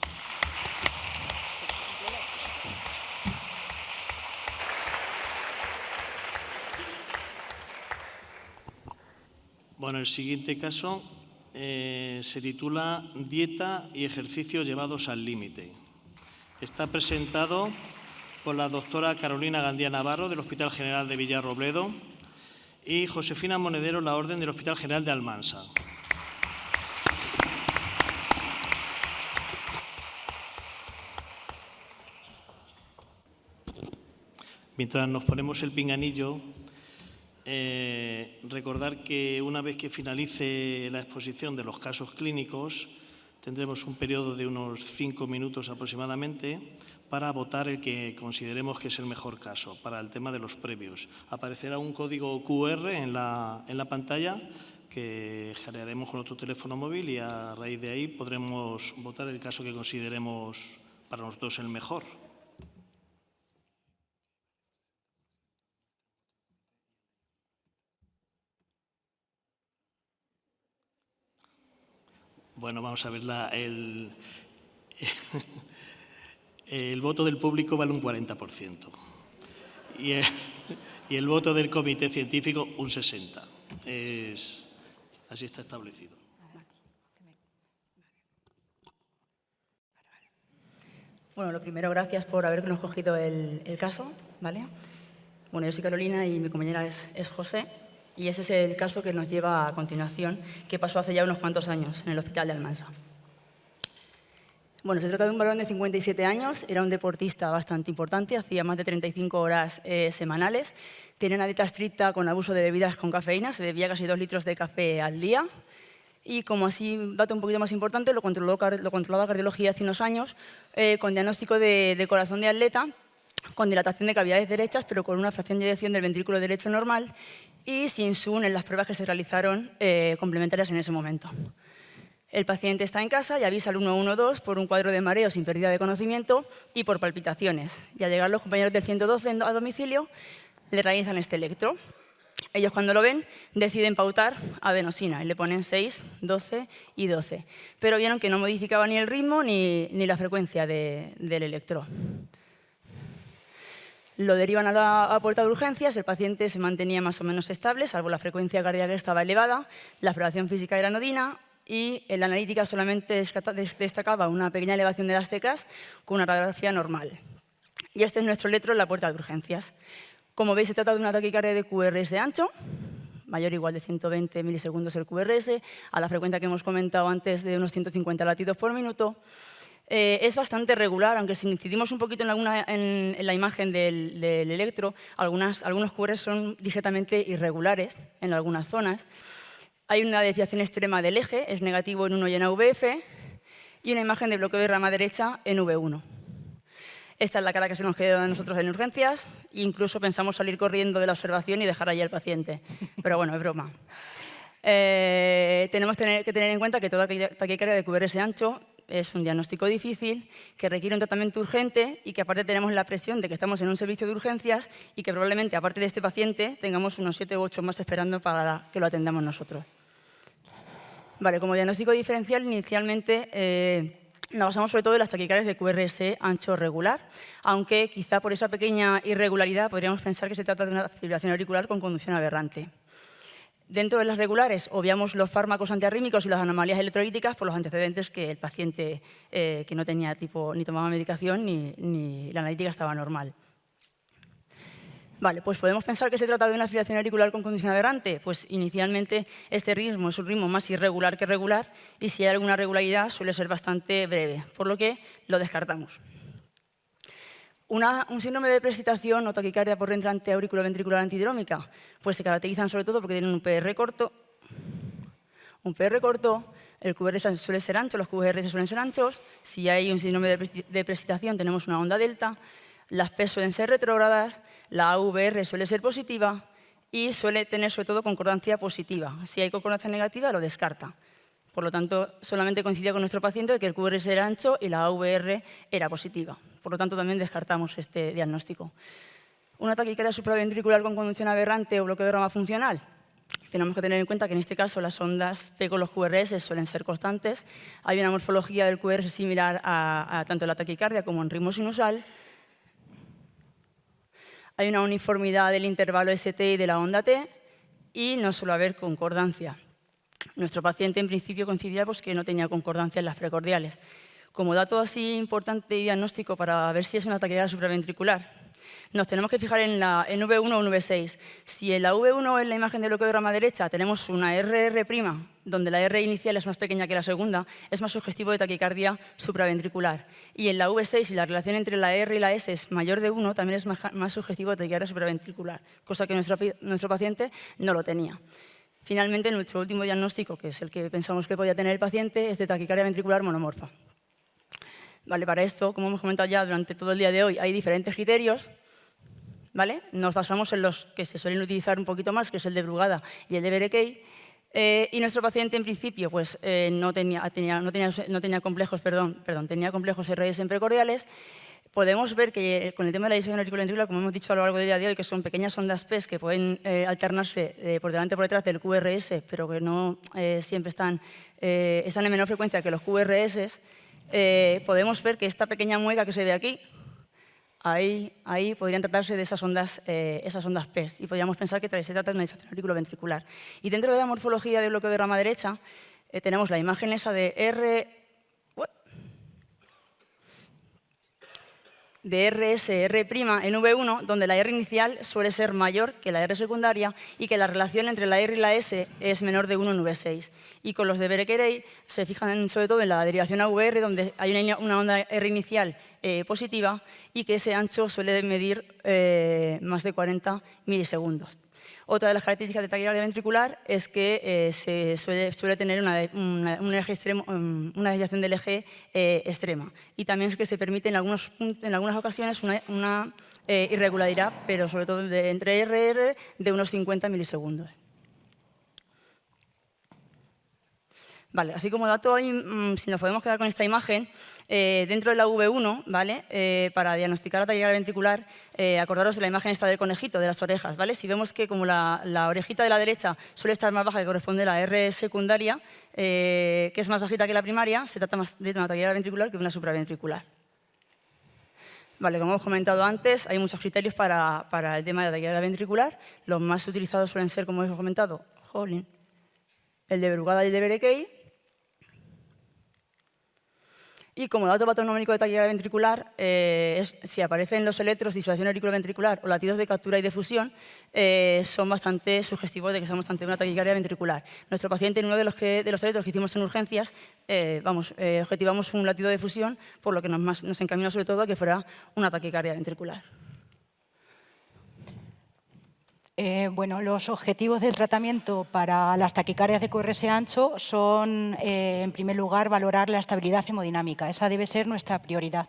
Bueno, el siguiente caso se titula Dieta y ejercicios llevados al límite. Está presentado por la doctora Carolina Gandía Navarro del Hospital General de Villarrobledo y Josefina Monedero, la Orden del Hospital General de Almansa. Mientras nos ponemos el pinganillo, recordar que una vez que finalice la exposición de los casos clínicos, tendremos un periodo de unos 5 minutos aproximadamente para votar el que consideremos que es el mejor caso para el tema de los previos. Aparecerá un código QR en la pantalla que generaremos con nuestro teléfono móvil y a raíz de ahí podremos votar el caso que consideremos para nosotros el mejor. Bueno, vamos a ver, el voto del público vale un 40% y el voto del comité científico un 60%. Así está establecido. Bueno, lo primero, gracias por habernos cogido el caso, ¿vale? Bueno, yo soy Carolina y mi compañera es José. Y ese es el caso que nos lleva a continuación, que pasó hace ya unos cuantos años en el Hospital de Almansa. Bueno, se trata de un varón de 57 años, era un deportista bastante importante, hacía más de 35 horas semanales, tenía una dieta estricta con abuso de bebidas con cafeína, se bebía casi 2 litros de café al día y, como así dato un poquito más importante, lo controlaba cardiología hace unos años con diagnóstico de corazón de atleta, con dilatación de cavidades derechas, pero con una fracción de eyección del ventrículo derecho normal y sin SUN en las pruebas que se realizaron complementarias en ese momento. El paciente está en casa y avisa al 112 por un cuadro de mareo sin pérdida de conocimiento y por palpitaciones. Y al llegar los compañeros del 112 a domicilio, le realizan este electro. Ellos, cuando lo ven, deciden pautar adenosina y le ponen 6, 12 y 12. Pero vieron que no modificaba ni el ritmo ni la frecuencia del electro. Lo derivan a la puerta de urgencias, el paciente se mantenía más o menos estable, salvo la frecuencia cardíaca que estaba elevada, la exploración física era anodina y en la analítica solamente destacaba una pequeña elevación de las cecas con una radiografía normal. Y este es nuestro electro en la puerta de urgencias. Como veis, se trata de una taquicardia de QRS ancho, mayor o igual de 120 milisegundos el QRS, a la frecuencia que hemos comentado antes de unos 150 latidos por minuto. Es bastante regular, aunque si incidimos un poquito en la imagen del electro, algunos QRS son ligeramente irregulares en algunas zonas. Hay una desviación extrema del eje, es negativo en 1 y en AVF, y una imagen de bloqueo de rama derecha en V1. Esta es la cara que se nos quedó a nosotros en urgencias, incluso pensamos salir corriendo de la observación y dejar allí al paciente, pero bueno, es broma. Tenemos que tener en cuenta que toda taquicardia de QRS ancho es un diagnóstico difícil, que requiere un tratamiento urgente y que aparte tenemos la presión de que estamos en un servicio de urgencias y que probablemente, aparte de este paciente, tengamos unos 7 u 8 más esperando para que lo atendamos nosotros. Vale, como diagnóstico diferencial, inicialmente nos basamos sobre todo en las taquicardias de QRS ancho regular, aunque quizá por esa pequeña irregularidad podríamos pensar que se trata de una fibrilación auricular con conducción aberrante. Dentro de las regulares, obviamos los fármacos antiarrítmicos y las anomalías electrolíticas por los antecedentes que el paciente que no tenía ni tomaba medicación ni la analítica estaba normal. Vale, pues podemos pensar que se trata de una fibrilación auricular con conducción aberrante. Pues inicialmente este ritmo es un ritmo más irregular que regular y si hay alguna regularidad suele ser bastante breve, por lo que lo descartamos. Un síndrome de prescitación o taquicardia por reentrante auriculoventricular antidrómica, pues se caracterizan sobre todo porque tienen un PR corto, el QRS suele ser ancho, los QRS suelen ser anchos, si hay un síndrome de prescitación tenemos una onda delta, las P suelen ser retrógradas, la AVR suele ser positiva y suele tener sobre todo concordancia positiva. Si hay concordancia negativa lo descarta. Por lo tanto, solamente coincidía con nuestro paciente de que el QRS era ancho y la AVR era positiva. Por lo tanto, también descartamos este diagnóstico. ¿Una taquicardia supraventricular con conducción aberrante o bloqueo de rama funcional? Tenemos que tener en cuenta que en este caso las ondas P con los QRS suelen ser constantes. Hay una morfología del QRS similar a tanto en la taquicardia como en ritmo sinusal. Hay una uniformidad del intervalo ST y de la onda T y no suele haber concordancia. Nuestro paciente en principio coincidía que no tenía concordancia en las precordiales. Como dato así importante y diagnóstico para ver si es una taquicardia supraventricular, nos tenemos que fijar en V1 o en V6. Si en la V1, en la imagen de bloqueo de rama derecha, tenemos una RR', donde la R inicial es más pequeña que la segunda, es más sugestivo de taquicardia supraventricular. Y en la V6, si la relación entre la R y la S es mayor de 1, también es más sugestivo de taquicardia supraventricular, cosa que nuestro paciente no lo tenía. Finalmente, nuestro último diagnóstico, que es el que pensamos que podía tener el paciente, es de taquicardia ventricular monomorfa. Vale, para esto, como hemos comentado ya durante todo el día de hoy, hay diferentes criterios. ¿Vale? Nos basamos en los que se suelen utilizar un poquito más, que es el de Brugada y el de Berekei. Y nuestro paciente, en principio, pues, no tenía complejos, tenía complejos RS en precordiales. Podemos ver que con el tema de la disección auriculoventricular, como hemos dicho a lo largo del día de hoy, que son pequeñas ondas PES que pueden alternarse por delante y por detrás del QRS, pero que no siempre están en menor frecuencia que los QRS, podemos ver que esta pequeña mueca que se ve aquí, ahí podrían tratarse de esas ondas PES y podríamos pensar que se trata de una disección auriculoventricular. Y dentro de la morfología de bloqueo de rama derecha tenemos la imagen esa de de RS-R' en V1, donde la R inicial suele ser mayor que la R secundaria y que la relación entre la R y la S es menor de 1 en V6. Y con los de Berekeret se fijan sobre todo en la derivación AVR, donde hay una onda R inicial positiva y que ese ancho suele medir más de 40 milisegundos. Otra de las características de taquicardia ventricular es que se suele tener una desviación del eje extrema. Y también es que se permite en algunas ocasiones una irregularidad, pero sobre todo entre RR de unos 50 milisegundos. Vale, así como dato, si nos podemos quedar con esta imagen, dentro de la V1, ¿vale? Para diagnosticar la taquicardia ventricular, acordaros de la imagen esta del conejito, de las orejas, ¿vale? Si vemos que como la orejita de la derecha suele estar más baja, que corresponde a la R secundaria, que es más bajita que la primaria, se trata más de una taquicardia ventricular que de una supraventricular. Vale, como hemos comentado antes, hay muchos criterios para el tema de la taquicardia ventricular. Los más utilizados suelen ser, como hemos comentado, el de Brugada y el de Berekeret. Y como dato patognomónico de taquicardia ventricular, si aparecen los electros, disociación auriculoventricular o latidos de captura y de fusión, son bastante sugestivos de que estamos ante una taquicardia ventricular. Nuestro paciente, en uno de los electros que hicimos en urgencias, objetivamos un latido de fusión, por lo que nos encaminó sobre todo a que fuera una taquicardia ventricular. Bueno, los objetivos del tratamiento para las taquicardias de QRS ancho son, en primer lugar, valorar la estabilidad hemodinámica. Esa debe ser nuestra prioridad.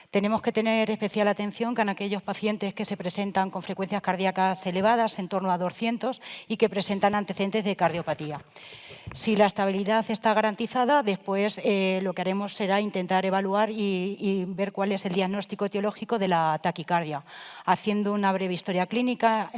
Tenemos que tener especial atención con aquellos pacientes que se presentan con frecuencias cardíacas elevadas, en torno a 200, y que presentan antecedentes de cardiopatía. Si la estabilidad está garantizada, después lo que haremos será intentar evaluar y ver cuál es el diagnóstico etiológico de la taquicardia, haciendo una breve historia clínica,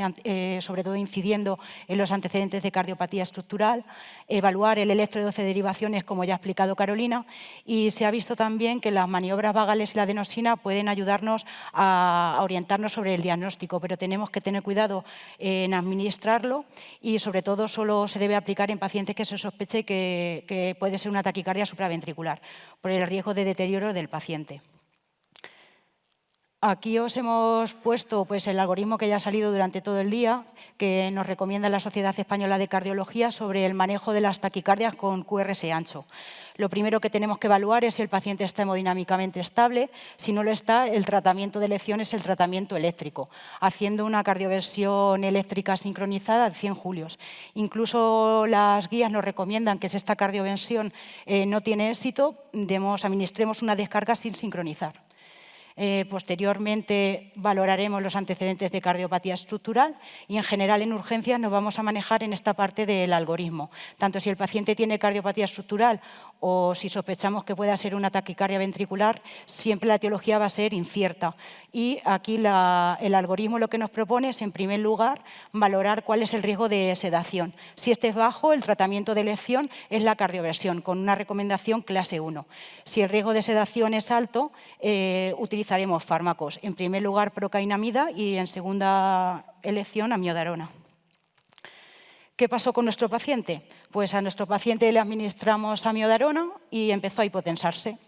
sobre todo incidiendo en los antecedentes de cardiopatía estructural, evaluar el electro de 12 derivaciones, como ya ha explicado Carolina, y se ha visto también que las maniobras vagales y la adenosina pueden ayudarnos a orientarnos sobre el diagnóstico, pero tenemos que tener cuidado en administrarlo y, sobre todo, solo se debe aplicar en pacientes que se sospeche que puede ser una taquicardia supraventricular, por el riesgo de deterioro del paciente. Aquí os hemos puesto el algoritmo que ya ha salido durante todo el día, que nos recomienda la Sociedad Española de Cardiología sobre el manejo de las taquicardias con QRS ancho. Lo primero que tenemos que evaluar es si el paciente está hemodinámicamente estable. Si no lo está, el tratamiento de elección es el tratamiento eléctrico, haciendo una cardioversión eléctrica sincronizada de 100 julios. Incluso las guías nos recomiendan que si esta cardioversión no tiene éxito, administremos una descarga sin sincronizar. Posteriormente valoraremos los antecedentes de cardiopatía estructural y en general en urgencias nos vamos a manejar en esta parte del algoritmo. Tanto si el paciente tiene cardiopatía estructural o si sospechamos que pueda ser una taquicardia ventricular, siempre la etiología va a ser incierta. Y aquí el algoritmo lo que nos propone es, en primer lugar, valorar cuál es el riesgo de sedación. Si este es bajo, el tratamiento de elección es la cardioversión, con una recomendación clase 1. Si el riesgo de sedación es alto, utilizaremos fármacos. En primer lugar, procainamida y en segunda elección, amiodarona. ¿Qué pasó con nuestro paciente? Pues a nuestro paciente le administramos amiodarona y empezó a hipotensarse.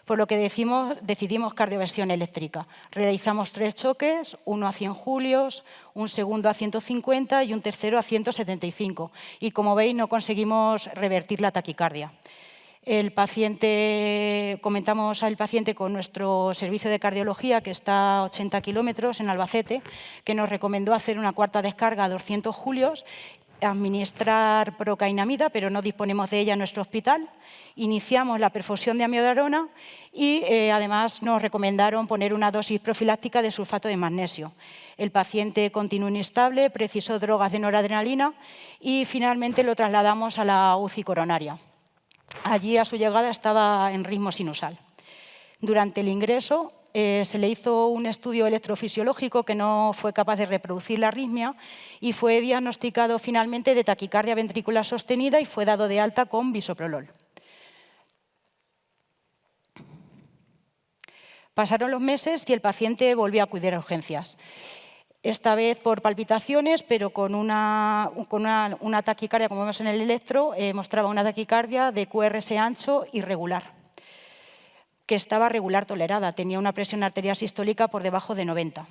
Por lo que decidimos cardioversión eléctrica. Realizamos 3 choques, uno a 100 julios, un segundo a 150 y un tercero a 175. Y como veis, no conseguimos revertir la taquicardia. Comentamos al paciente con nuestro servicio de cardiología, que está a 80 kilómetros en Albacete, que nos recomendó hacer una cuarta descarga a 200 julios, administrar procainamida, pero no disponemos de ella en nuestro hospital. Iniciamos la perfusión de amiodarona y además nos recomendaron poner una dosis profiláctica de sulfato de magnesio. El paciente continuó inestable, precisó drogas de noradrenalina y finalmente lo trasladamos a la UCI coronaria. Allí, a su llegada, estaba en ritmo sinusal. Durante el ingreso se le hizo un estudio electrofisiológico que no fue capaz de reproducir la arritmia y fue diagnosticado finalmente de taquicardia ventricular sostenida y fue dado de alta con bisoprolol. Pasaron los meses y el paciente volvió a acudir a urgencias. Esta vez por palpitaciones, pero con una taquicardia, como vemos en el electro, mostraba una taquicardia de QRS ancho irregular. que estaba regular tolerada, tenía una presión arterial sistólica por debajo de 90.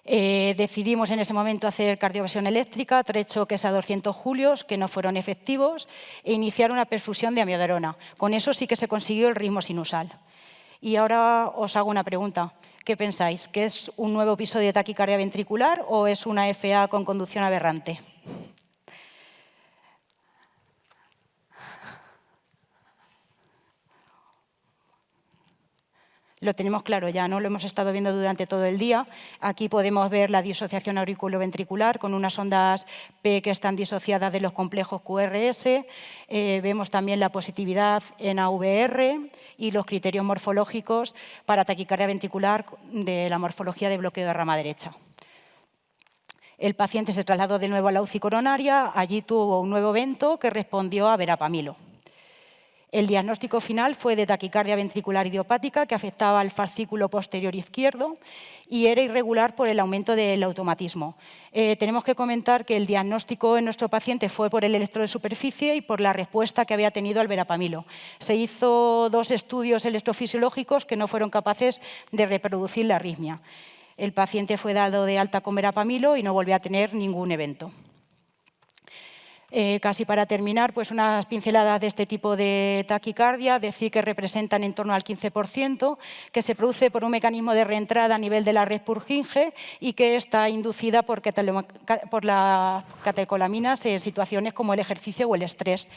Decidimos en ese momento hacer cardioversión eléctrica, 3 choques a 200 julios que no fueron efectivos e iniciar una perfusión de amiodarona. Con eso sí que se consiguió el ritmo sinusal. Y ahora os hago una pregunta. ¿Qué pensáis? ¿Que es un nuevo episodio de taquicardia ventricular o es una FA con conducción aberrante? Lo tenemos claro ya, ¿no? Lo hemos estado viendo durante todo el día. Aquí podemos ver la disociación auriculoventricular con unas ondas P que están disociadas de los complejos QRS. Vemos también la positividad en AVR y los criterios morfológicos para taquicardia ventricular de la morfología de bloqueo de rama derecha. El paciente se trasladó de nuevo a la UCI coronaria. Allí tuvo un nuevo evento que respondió a verapamilo. El diagnóstico final fue de taquicardia ventricular idiopática que afectaba al fascículo posterior izquierdo y era irregular por el aumento del automatismo. Tenemos que comentar que el diagnóstico en nuestro paciente fue por el electro de superficie y por la respuesta que había tenido al verapamilo. Se hizo 2 estudios electrofisiológicos que no fueron capaces de reproducir la arritmia. El paciente fue dado de alta con verapamilo y no volvió a tener ningún evento. Casi para terminar, pues unas pinceladas de este tipo de taquicardia, decir que representan en torno al 15%, que se produce por un mecanismo de reentrada a nivel de la red Purkinje y que está inducida por las catecolaminas en situaciones como el ejercicio o el estrés.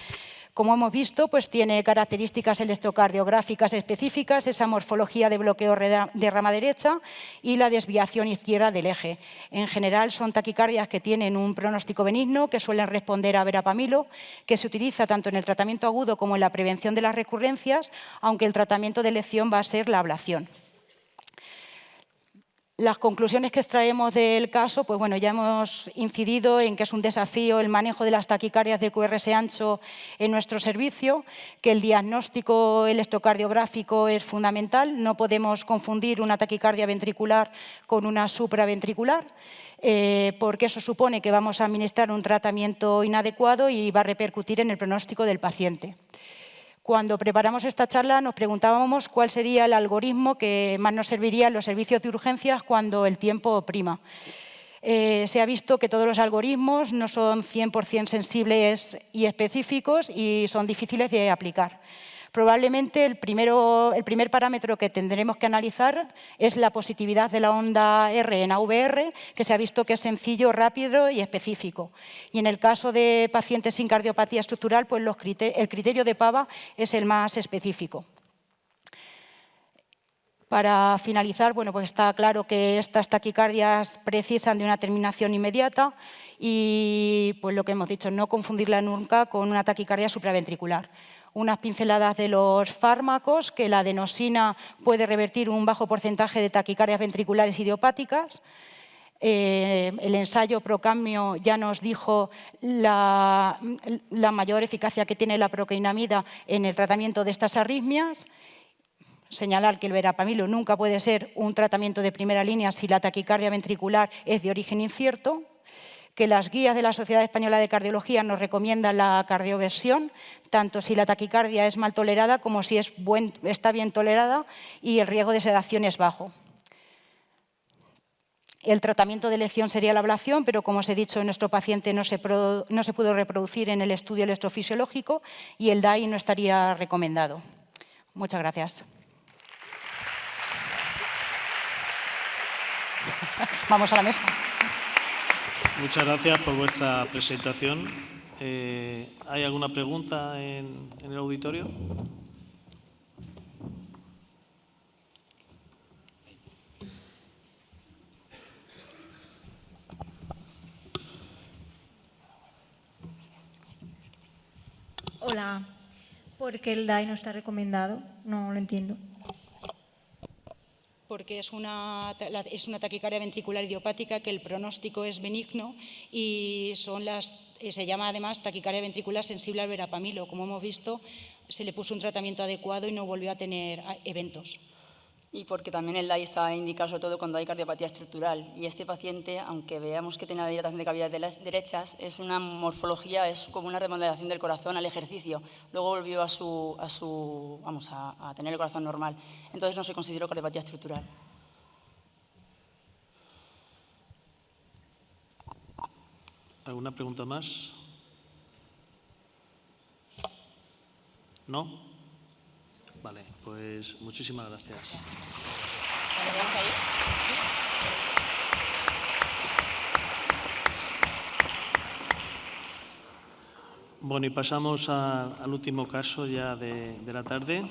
Como hemos visto, pues tiene características electrocardiográficas específicas, esa morfología de bloqueo de rama derecha y la desviación izquierda del eje. En general, son taquicardias que tienen un pronóstico benigno, que suelen responder a verapamilo, que se utiliza tanto en el tratamiento agudo como en la prevención de las recurrencias, aunque el tratamiento de elección va a ser la ablación. Las conclusiones que extraemos del caso, pues bueno, ya hemos incidido en que es un desafío el manejo de las taquicardias de QRS ancho en nuestro servicio, que el diagnóstico electrocardiográfico es fundamental, no podemos confundir una taquicardia ventricular con una supraventricular, porque eso supone que vamos a administrar un tratamiento inadecuado y va a repercutir en el pronóstico del paciente. Cuando preparamos esta charla nos preguntábamos cuál sería el algoritmo que más nos serviría en los servicios de urgencias cuando el tiempo prima. Se ha visto que todos los algoritmos no son 100% sensibles y específicos y son difíciles de aplicar. Probablemente el primer parámetro que tendremos que analizar es la positividad de la onda R en AVR, que se ha visto que es sencillo, rápido y específico. Y en el caso de pacientes sin cardiopatía estructural, pues el criterio de PAVA es el más específico. Para finalizar, bueno, pues está claro que estas taquicardias precisan de una terminación inmediata y pues lo que hemos dicho, no confundirla nunca con una taquicardia supraventricular. Unas pinceladas de los fármacos, que la adenosina puede revertir un bajo porcentaje de taquicardias ventriculares idiopáticas. El ensayo Procambio ya nos dijo la mayor eficacia que tiene la procainamida en el tratamiento de estas arritmias. Señalar que el verapamilo nunca puede ser un tratamiento de primera línea si la taquicardia ventricular es de origen incierto, que las guías de la Sociedad Española de Cardiología nos recomiendan la cardioversión, tanto si la taquicardia es mal tolerada como si está bien tolerada y el riesgo de sedación es bajo. El tratamiento de elección sería la ablación, pero como os he dicho, nuestro paciente no se pudo reproducir en el estudio electrofisiológico y el DAI no estaría recomendado. Muchas gracias. Vamos a la mesa. Muchas gracias por vuestra presentación. ¿Hay alguna pregunta en el auditorio? Hola. ¿Por qué el DAI no está recomendado? No lo entiendo. Porque es una taquicardia ventricular idiopática que el pronóstico es benigno y se llama además taquicardia ventricular sensible al verapamilo. Como hemos visto, se le puso un tratamiento adecuado y no volvió a tener eventos. y porque también el DAI está indicado sobre todo cuando hay cardiopatía estructural. Y este paciente, aunque veamos que tiene la dilatación de cavidades de las derechas, es una morfología, es como una remodelación del corazón al ejercicio. Luego volvió a tener el corazón normal. Entonces no se consideró cardiopatía estructural. ¿Alguna pregunta más? ¿No? Vale, pues muchísimas gracias. Bueno, y pasamos al último caso ya de la tarde,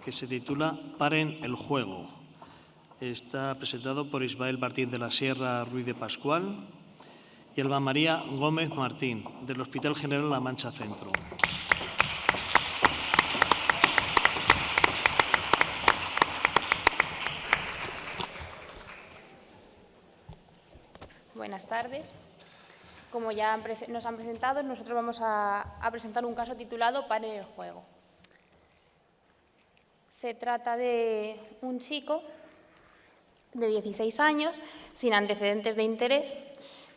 que se titula Paren el juego. Está presentado por Ismael Martín de la Sierra Ruiz de Pascual y Alba María Gómez Martín, del Hospital General La Mancha Centro. Buenas tardes. Como ya nos han presentado, nosotros vamos a presentar un caso titulado Paren el juego. Se trata de un chico de 16 años, sin antecedentes de interés,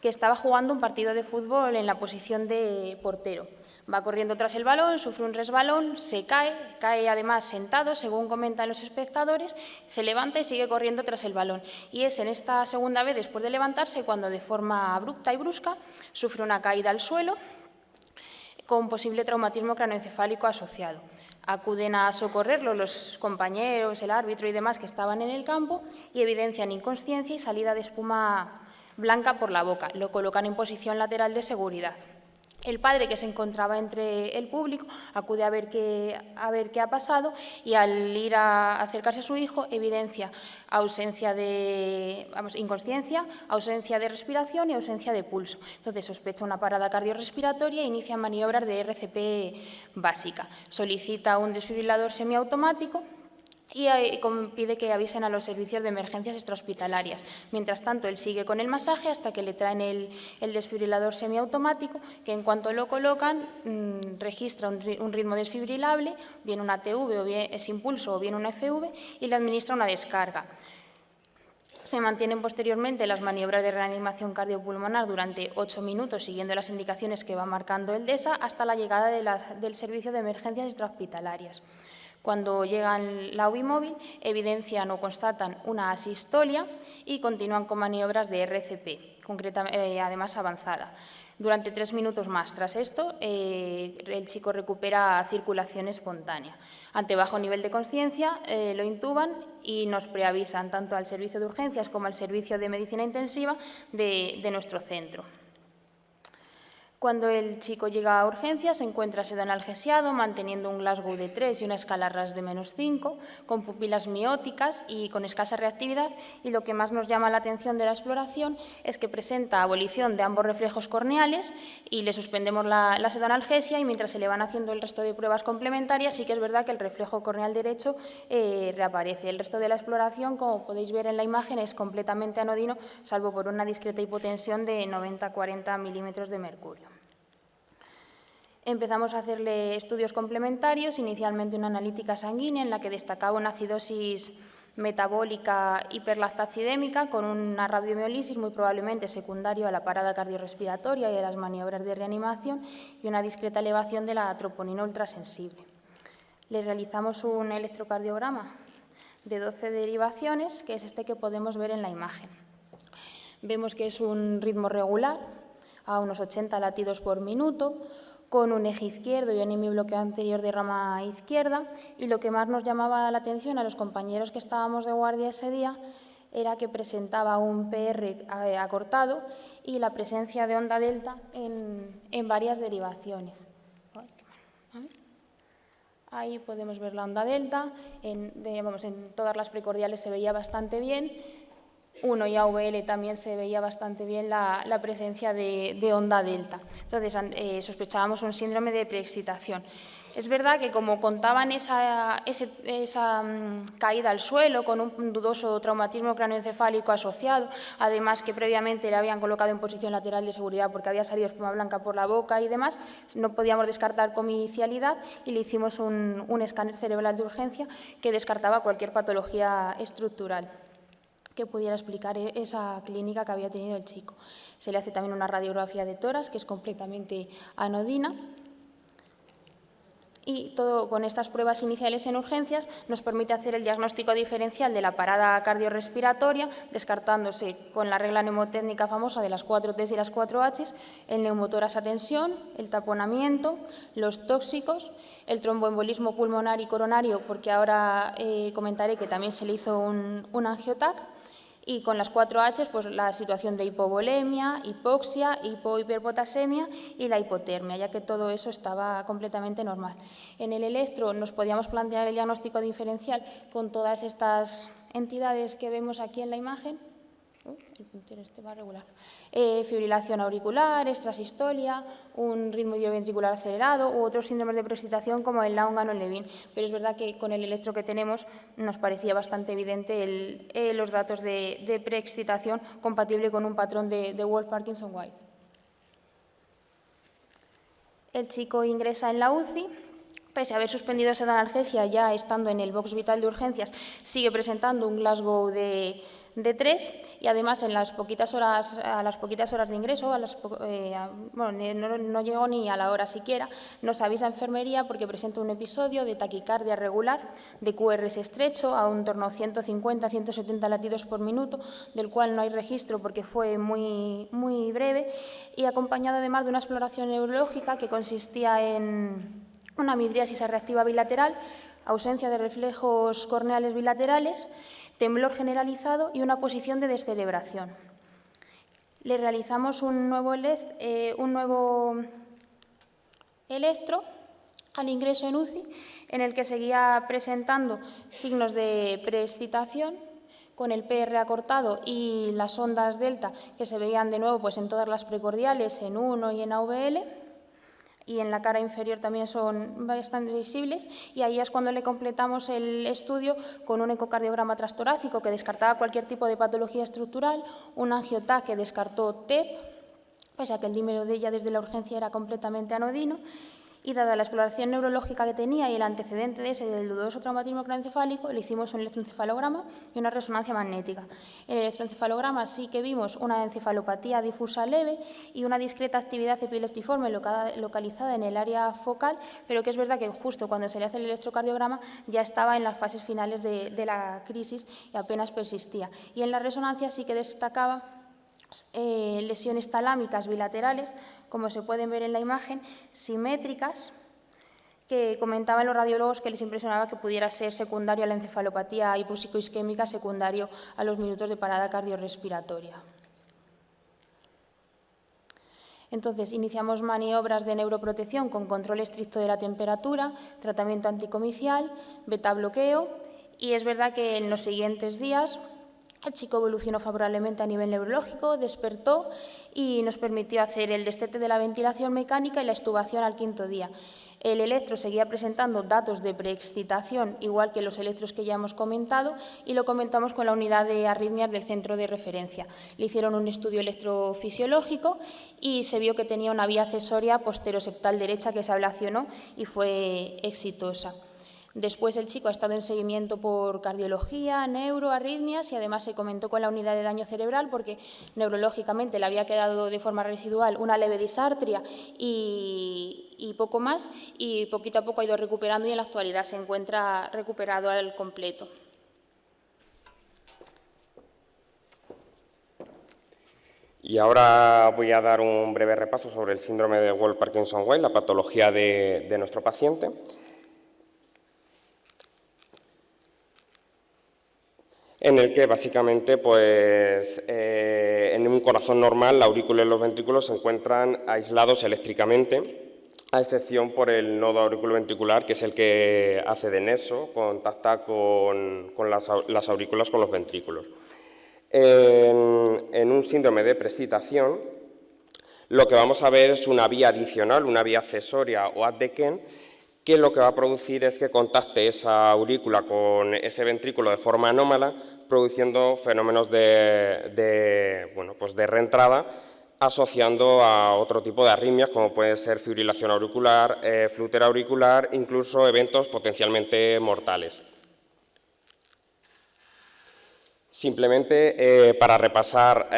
que estaba jugando un partido de fútbol en la posición de portero. Va corriendo tras el balón, sufre un resbalón, se cae además sentado, según comentan los espectadores, se levanta y sigue corriendo tras el balón. Y es en esta segunda vez, después de levantarse, cuando de forma abrupta y brusca sufre una caída al suelo con posible traumatismo craneoencefálico asociado. Acuden a socorrerlo los compañeros, el árbitro y demás que estaban en el campo y evidencian inconsciencia y salida de espuma blanca por la boca. Lo colocan en posición lateral de seguridad. El padre, que se encontraba entre el público, acude a ver qué ha pasado y al ir a acercarse a su hijo evidencia inconsciencia, ausencia de respiración y ausencia de pulso. Entonces sospecha una parada cardiorrespiratoria e inicia maniobras de RCP básica. Solicita un desfibrilador semiautomático y pide que avisen a los servicios de emergencias extrahospitalarias. Mientras tanto, él sigue con el masaje hasta que le traen el desfibrilador semiautomático, que en cuanto lo colocan registra un ritmo desfibrilable, bien una ATV o bien sin pulso o bien una FV, y le administra una descarga. Se mantienen posteriormente las maniobras de reanimación cardiopulmonar durante 8 minutos, siguiendo las indicaciones que va marcando el DESA, hasta la llegada del servicio de emergencias extrahospitalarias. Cuando llegan la UBI móvil, evidencian o constatan una asistolia y continúan con maniobras de RCP, además avanzada. Durante 3 minutos más. Tras esto, el chico recupera circulación espontánea. Ante bajo nivel de consciencia, lo intuban y nos preavisan tanto al servicio de urgencias como al servicio de medicina intensiva de nuestro centro. Cuando el chico llega a urgencias, se encuentra pseudoanalgesiado, manteniendo un Glasgow de 3 y una escala RAS de -5, con pupilas mióticas y con escasa reactividad. Y lo que más nos llama la atención de la exploración es que presenta abolición de ambos reflejos corneales y le suspendemos la pseudoanalgesia, y mientras se le van haciendo el resto de pruebas complementarias, sí que es verdad que el reflejo corneal derecho reaparece. El resto de la exploración, como podéis ver en la imagen, es completamente anodino, salvo por una discreta hipotensión de 90-40 milímetros de mercurio. Empezamos a hacerle estudios complementarios, inicialmente una analítica sanguínea en la que destacaba una acidosis metabólica hiperlactacidémica con una radiomiolisis muy probablemente secundario a la parada cardiorrespiratoria y a las maniobras de reanimación, y una discreta elevación de la troponina ultrasensible. Le realizamos un electrocardiograma de 12 derivaciones, que es este que podemos ver en la imagen. Vemos que es un ritmo regular, a unos 80 latidos por minuto, con un eje izquierdo y un hemibloqueo anterior de rama izquierda, y lo que más nos llamaba la atención a los compañeros que estábamos de guardia ese día era que presentaba un PR acortado y la presencia de onda delta en varias derivaciones. Ahí podemos ver la onda delta, en todas las precordiales se veía bastante bien. 1 y AVL también se veía bastante bien la presencia de onda delta. Entonces, sospechábamos un síndrome de preexcitación. Es verdad que como contaban esa caída al suelo con un dudoso traumatismo cráneoencefálico asociado, además que previamente le habían colocado en posición lateral de seguridad porque había salido espuma blanca por la boca y demás, no podíamos descartar comicialidad y le hicimos un escáner cerebral de urgencia que descartaba cualquier patología estructural que pudiera explicar esa clínica que había tenido el chico. Se le hace también una radiografía de tórax que es completamente anodina. Y todo con estas pruebas iniciales en urgencias nos permite hacer el diagnóstico diferencial de la parada cardiorrespiratoria, descartándose con la regla neumotécnica famosa de las 4 T's y las 4 H's, el neumotórax a tensión, el taponamiento, los tóxicos, el tromboembolismo pulmonar y coronario, porque ahora comentaré que también se le hizo un angiotac, y con las 4 H's, pues la situación de hipovolemia, hipoxia, hipohiperpotasemia y la hipotermia, ya que todo eso estaba completamente normal. En el electro nos podíamos plantear el diagnóstico diferencial con todas estas entidades que vemos aquí en la imagen. El puntero este va regular. Fibrilación auricular, extrasistolia, un ritmo idioventricular acelerado u otros síndromes de preexcitación como el Langhans o el Levin. Pero es verdad que con el electro que tenemos nos parecía bastante evidente los datos de preexcitación compatible con un patrón de Wolff-Parkinson-White. El chico ingresa en la UCI. Pese a haber suspendido esa analgesia, ya estando en el box vital de urgencias, sigue presentando un Glasgow de 3 y además a las poquitas horas de ingreso, no llegó ni a la hora siquiera, nos avisa enfermería porque presenta un episodio de taquicardia regular, de QRS estrecho a un torno 150-170 latidos por minuto, del cual no hay registro porque fue muy breve, y acompañado además de una exploración neurológica que consistía en una midriasis reactiva bilateral, ausencia de reflejos corneales bilaterales, temblor generalizado y una posición de descerebración. Le realizamos un nuevo electro al ingreso en UCI, en el que seguía presentando signos de preexcitación, con el PR acortado y las ondas delta que se veían de nuevo pues, en todas las precordiales, en 1 y en AVL. Y en la cara inferior también son bastante visibles, y ahí es cuando le completamos el estudio con un ecocardiograma transtorácico que descartaba cualquier tipo de patología estructural, un angiotac que descartó TEP, pese a que el dímero de ella desde la urgencia era completamente anodino, y dada la exploración neurológica que tenía y el antecedente de ese del dudoso traumatismo craneoencefálico, le hicimos un electroencefalograma y una resonancia magnética. En el electroencefalograma sí que vimos una encefalopatía difusa leve y una discreta actividad epileptiforme localizada en el área focal, pero que es verdad que justo cuando se le hace el electrocardiograma ya estaba en las fases finales de la crisis y apenas persistía. Y en la resonancia sí que destacaba lesiones talámicas bilaterales, como se pueden ver en la imagen, simétricas, que comentaban los radiólogos que les impresionaba que pudiera ser secundario a la encefalopatía hipopsicoisquémica, secundario a los minutos de parada cardiorrespiratoria. Entonces, iniciamos maniobras de neuroprotección con control estricto de la temperatura, tratamiento anticomicial, beta bloqueo, y es verdad que en los siguientes días el chico evolucionó favorablemente a nivel neurológico, despertó y nos permitió hacer el destete de la ventilación mecánica y la extubación al 5.º día. El electro seguía presentando datos de preexcitación, igual que los electros que ya hemos comentado, y lo comentamos con la unidad de arritmias del centro de referencia. Le hicieron un estudio electrofisiológico y se vio que tenía una vía accesoria posteroseptal derecha que se ablacionó y fue exitosa. Después el chico ha estado en seguimiento por cardiología, neuro, arritmias, y además se comentó con la unidad de daño cerebral porque neurológicamente le había quedado de forma residual una leve disartria y poco más, y poquito a poco ha ido recuperando y en la actualidad se encuentra recuperado al completo. Y ahora voy a dar un breve repaso sobre el síndrome de Wolff-Parkinson-White, la patología de nuestro paciente. En el que básicamente pues, en un corazón normal la aurícula y los ventrículos se encuentran aislados eléctricamente, a excepción por el nodo auriculoventricular, que es el que hace de nexo, contacta con las aurículas con los ventrículos. En un síndrome de preexcitación, lo que vamos a ver es una vía adicional, una vía accesoria o addequent, que lo que va a producir es que contacte esa aurícula con ese ventrículo de forma anómala, produciendo fenómenos de reentrada, asociando a otro tipo de arritmias, como puede ser fibrilación auricular, flúter auricular, incluso eventos potencialmente mortales. Simplemente, para repasar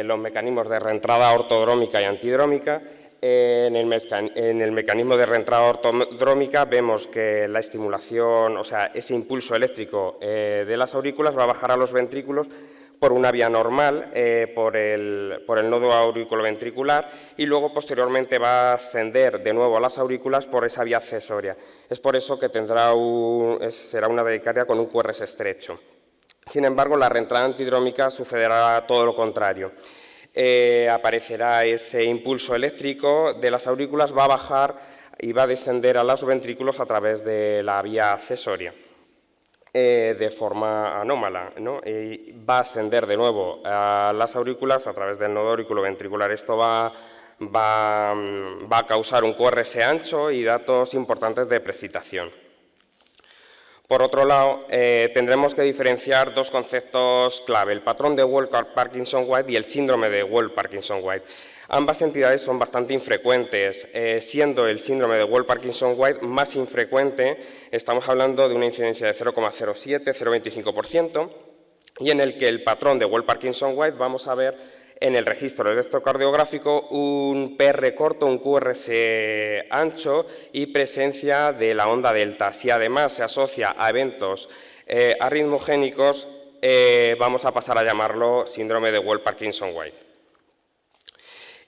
los mecanismos de reentrada ortodrómica y antidrómica, en el mecanismo de reentrada ortodrómica vemos que la estimulación, o sea, ese impulso eléctrico de las aurículas va a bajar a los ventrículos por una vía normal, por el nodo auriculoventricular, y luego posteriormente va a ascender de nuevo a las aurículas por esa vía accesoria. Es por eso que será una taquicardia con un QRS estrecho. Sin embargo, la reentrada antidrómica sucederá todo lo contrario. Aparecerá ese impulso eléctrico de las aurículas, va a bajar y va a descender a los ventrículos a través de la vía accesoria de forma anómala, ¿no? Y va a ascender de nuevo a las aurículas a través del nodo auriculoventricular. Esto va a causar un QRS ancho y datos importantes de precipitación. Por otro lado, tendremos que diferenciar dos conceptos clave, el patrón de Wolff-Parkinson-White y el síndrome de Wolff-Parkinson-White. Ambas entidades son bastante infrecuentes, siendo el síndrome de Wolff-Parkinson-White más infrecuente, estamos hablando de una incidencia de 0,07-0,25%, y en el que el patrón de Wolff-Parkinson-White vamos a ver en el registro electrocardiográfico un PR corto, un QRS ancho y presencia de la onda delta. Si además se asocia a eventos arritmogénicos, vamos a pasar a llamarlo síndrome de Wolff-Parkinson-White.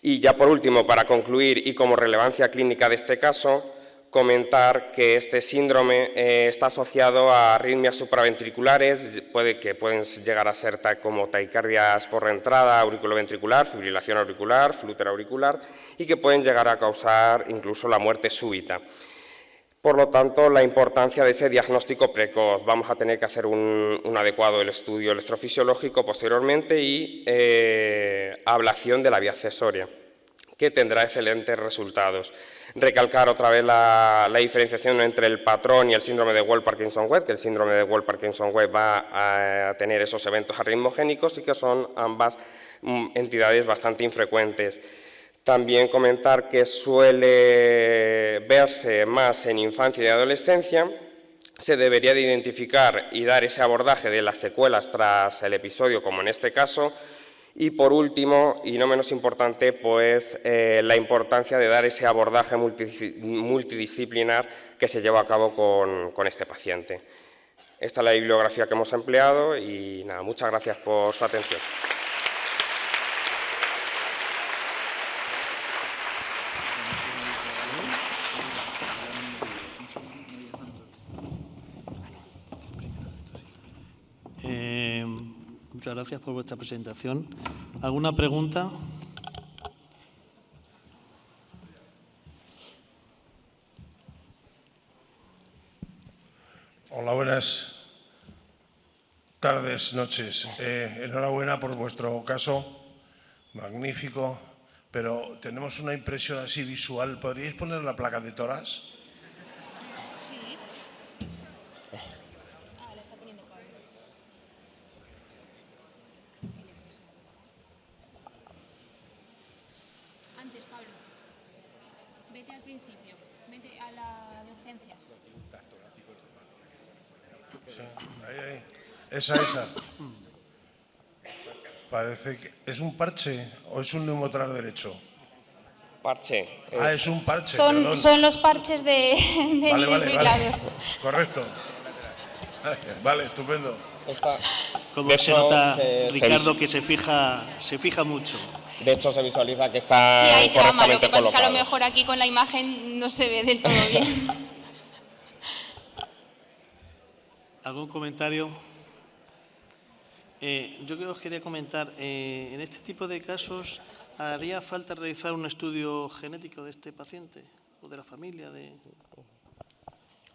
Y ya por último, para concluir y como relevancia clínica de este caso, comentar que este síndrome está asociado a arritmias supraventriculares, que pueden llegar a ser como taquicardias por reentrada auriculoventricular, fibrilación auricular, flúter auricular, y que pueden llegar a causar incluso la muerte súbita. Por lo tanto, la importancia de ese diagnóstico precoz. Vamos a tener que hacer un adecuado estudio electrofisiológico posteriormente y ablación de la vía accesoria, que tendrá excelentes resultados. Recalcar otra vez la diferenciación entre el patrón y el síndrome de Wolff-Parkinson-White, que el síndrome de Wolff-Parkinson-White va a tener esos eventos arritmogénicos y que son ambas entidades bastante infrecuentes. También comentar que suele verse más en infancia y adolescencia. Se debería de identificar y dar ese abordaje de las secuelas tras el episodio, como en este caso. Y por último, y no menos importante, pues la importancia de dar ese abordaje multidisciplinar que se lleva a cabo con este paciente. Esta es la bibliografía que hemos empleado y nada, muchas gracias por su atención. Muchas gracias por vuestra presentación. ¿Alguna pregunta? Hola, buenas tardes, noches. Enhorabuena por vuestro caso, magnífico, pero tenemos una impresión así visual. ¿Podríais poner la placa de toras? Esa. Parece que es un parche o es un neumotrar derecho. Parche. Es un parche. Son los parches de Vale. Correcto. Vale, estupendo. Como se nota, Ricardo, que se fija mucho. De hecho, se visualiza que está sí, hay trama, lo que pasa es que a lo colocados. mejor aquí con la imagen no se ve del todo bien. ¿Algún comentario? Yo que os quería comentar, en este tipo de casos, ¿haría falta realizar un estudio genético de este paciente o de la familia?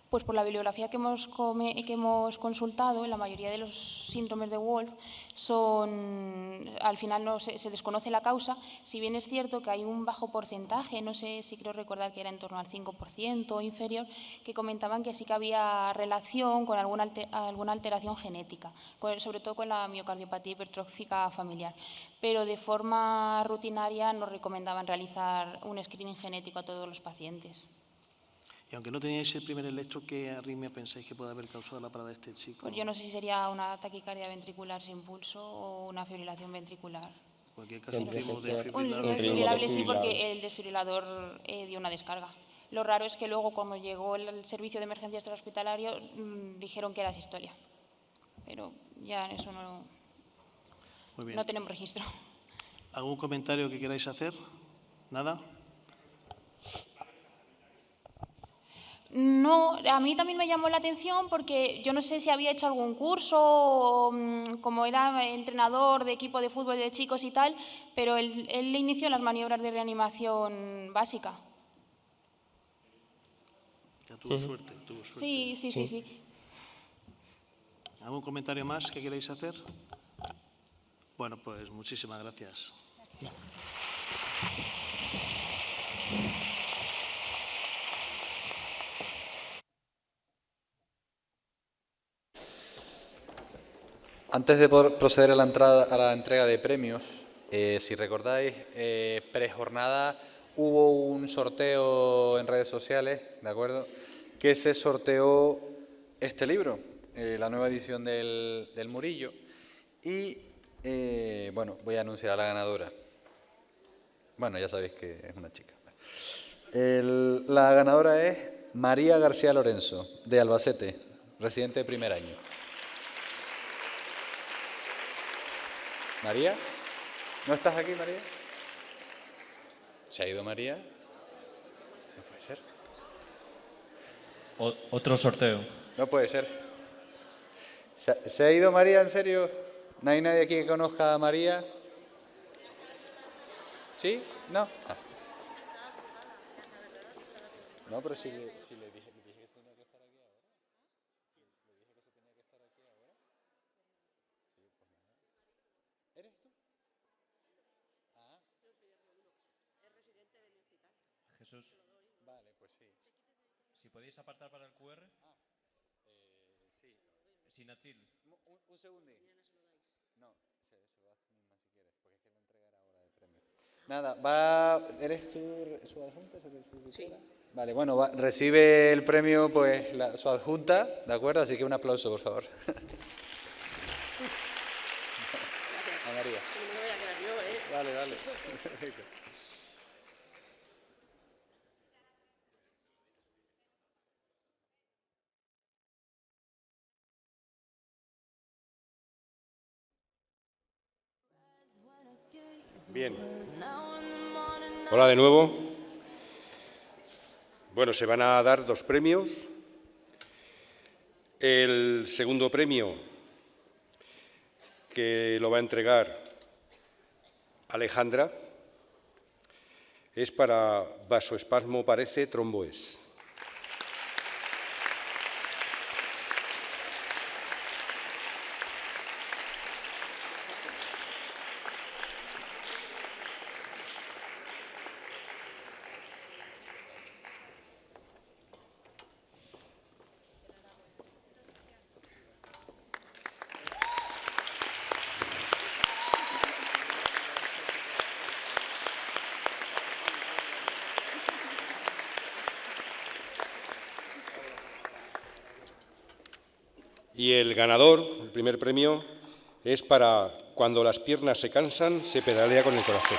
Pues por la bibliografía que hemos consultado, en la mayoría de los síndromes de Wolff al final no se desconoce la causa, si bien es cierto que hay un bajo porcentaje, no sé si creo recordar que era en torno al 5% o inferior, que comentaban que sí que había relación con alguna alteración genética, sobre todo con la miocardiopatía hipertrófica familiar. Pero de forma rutinaria nos recomendaban realizar un screening genético a todos los pacientes. Y aunque no teníais el primer electro, ¿qué arritmia pensáis que puede haber causado la parada de este chico? Pues yo no sé si sería una taquicardia ventricular sin pulso o una fibrilación ventricular. En cualquier caso, un primo desfibrilable. Un desfibrilable sí, porque el desfibrilador dio una descarga. Lo raro es que luego, cuando llegó el servicio de emergencia extrahospitalario, dijeron que era sistolia. Pero ya en eso no tenemos registro. ¿Algún comentario que queráis hacer? ¿Nada? No, a mí también me llamó la atención porque yo no sé si había hecho algún curso o como era entrenador de equipo de fútbol de chicos y tal, pero él inició las maniobras de reanimación básica. Ya tuvo suerte, Sí. ¿Algún comentario más que queráis hacer? Bueno, pues muchísimas gracias. Antes de proceder a la entrega de premios, si recordáis, prejornada hubo un sorteo en redes sociales, ¿de acuerdo?, que se sorteó este libro, la nueva edición del Murillo, y, bueno, voy a anunciar a la ganadora. Bueno, ya sabéis que es una chica. La ganadora es María García Lorenzo, de Albacete, residente de primer año. ¿María? ¿No estás aquí, María? ¿Se ha ido María? No puede ser. Otro sorteo. No puede ser. ¿Se ha ido María, en serio? ¿No hay nadie aquí que conozca a María? ¿Sí? ¿No? Ah. No, pero si le dije que tenía que estar aquí ahora. ¿Eres tú? Ah. Jesús. Vale, pues sí. Si podéis apartar para el QR. Sí. Sinatil. Un segundín. No, se lo das tú misma si quieres, porque es que la entrega era ahora de premio. Nada, ¿eres tú su adjunta? Sí. Vale, bueno, recibe el premio pues su adjunta, ¿de acuerdo? Así que un aplauso, por favor. A María. No me voy a quedar yo, ¿eh? Vale. Bien. Hola de nuevo. Bueno, se van a dar dos premios. El segundo premio, que lo va a entregar Alejandra, es para vasoespasmo parece tromboes. Y el ganador, el primer premio, es para cuando las piernas se cansan, se pedalea con el corazón.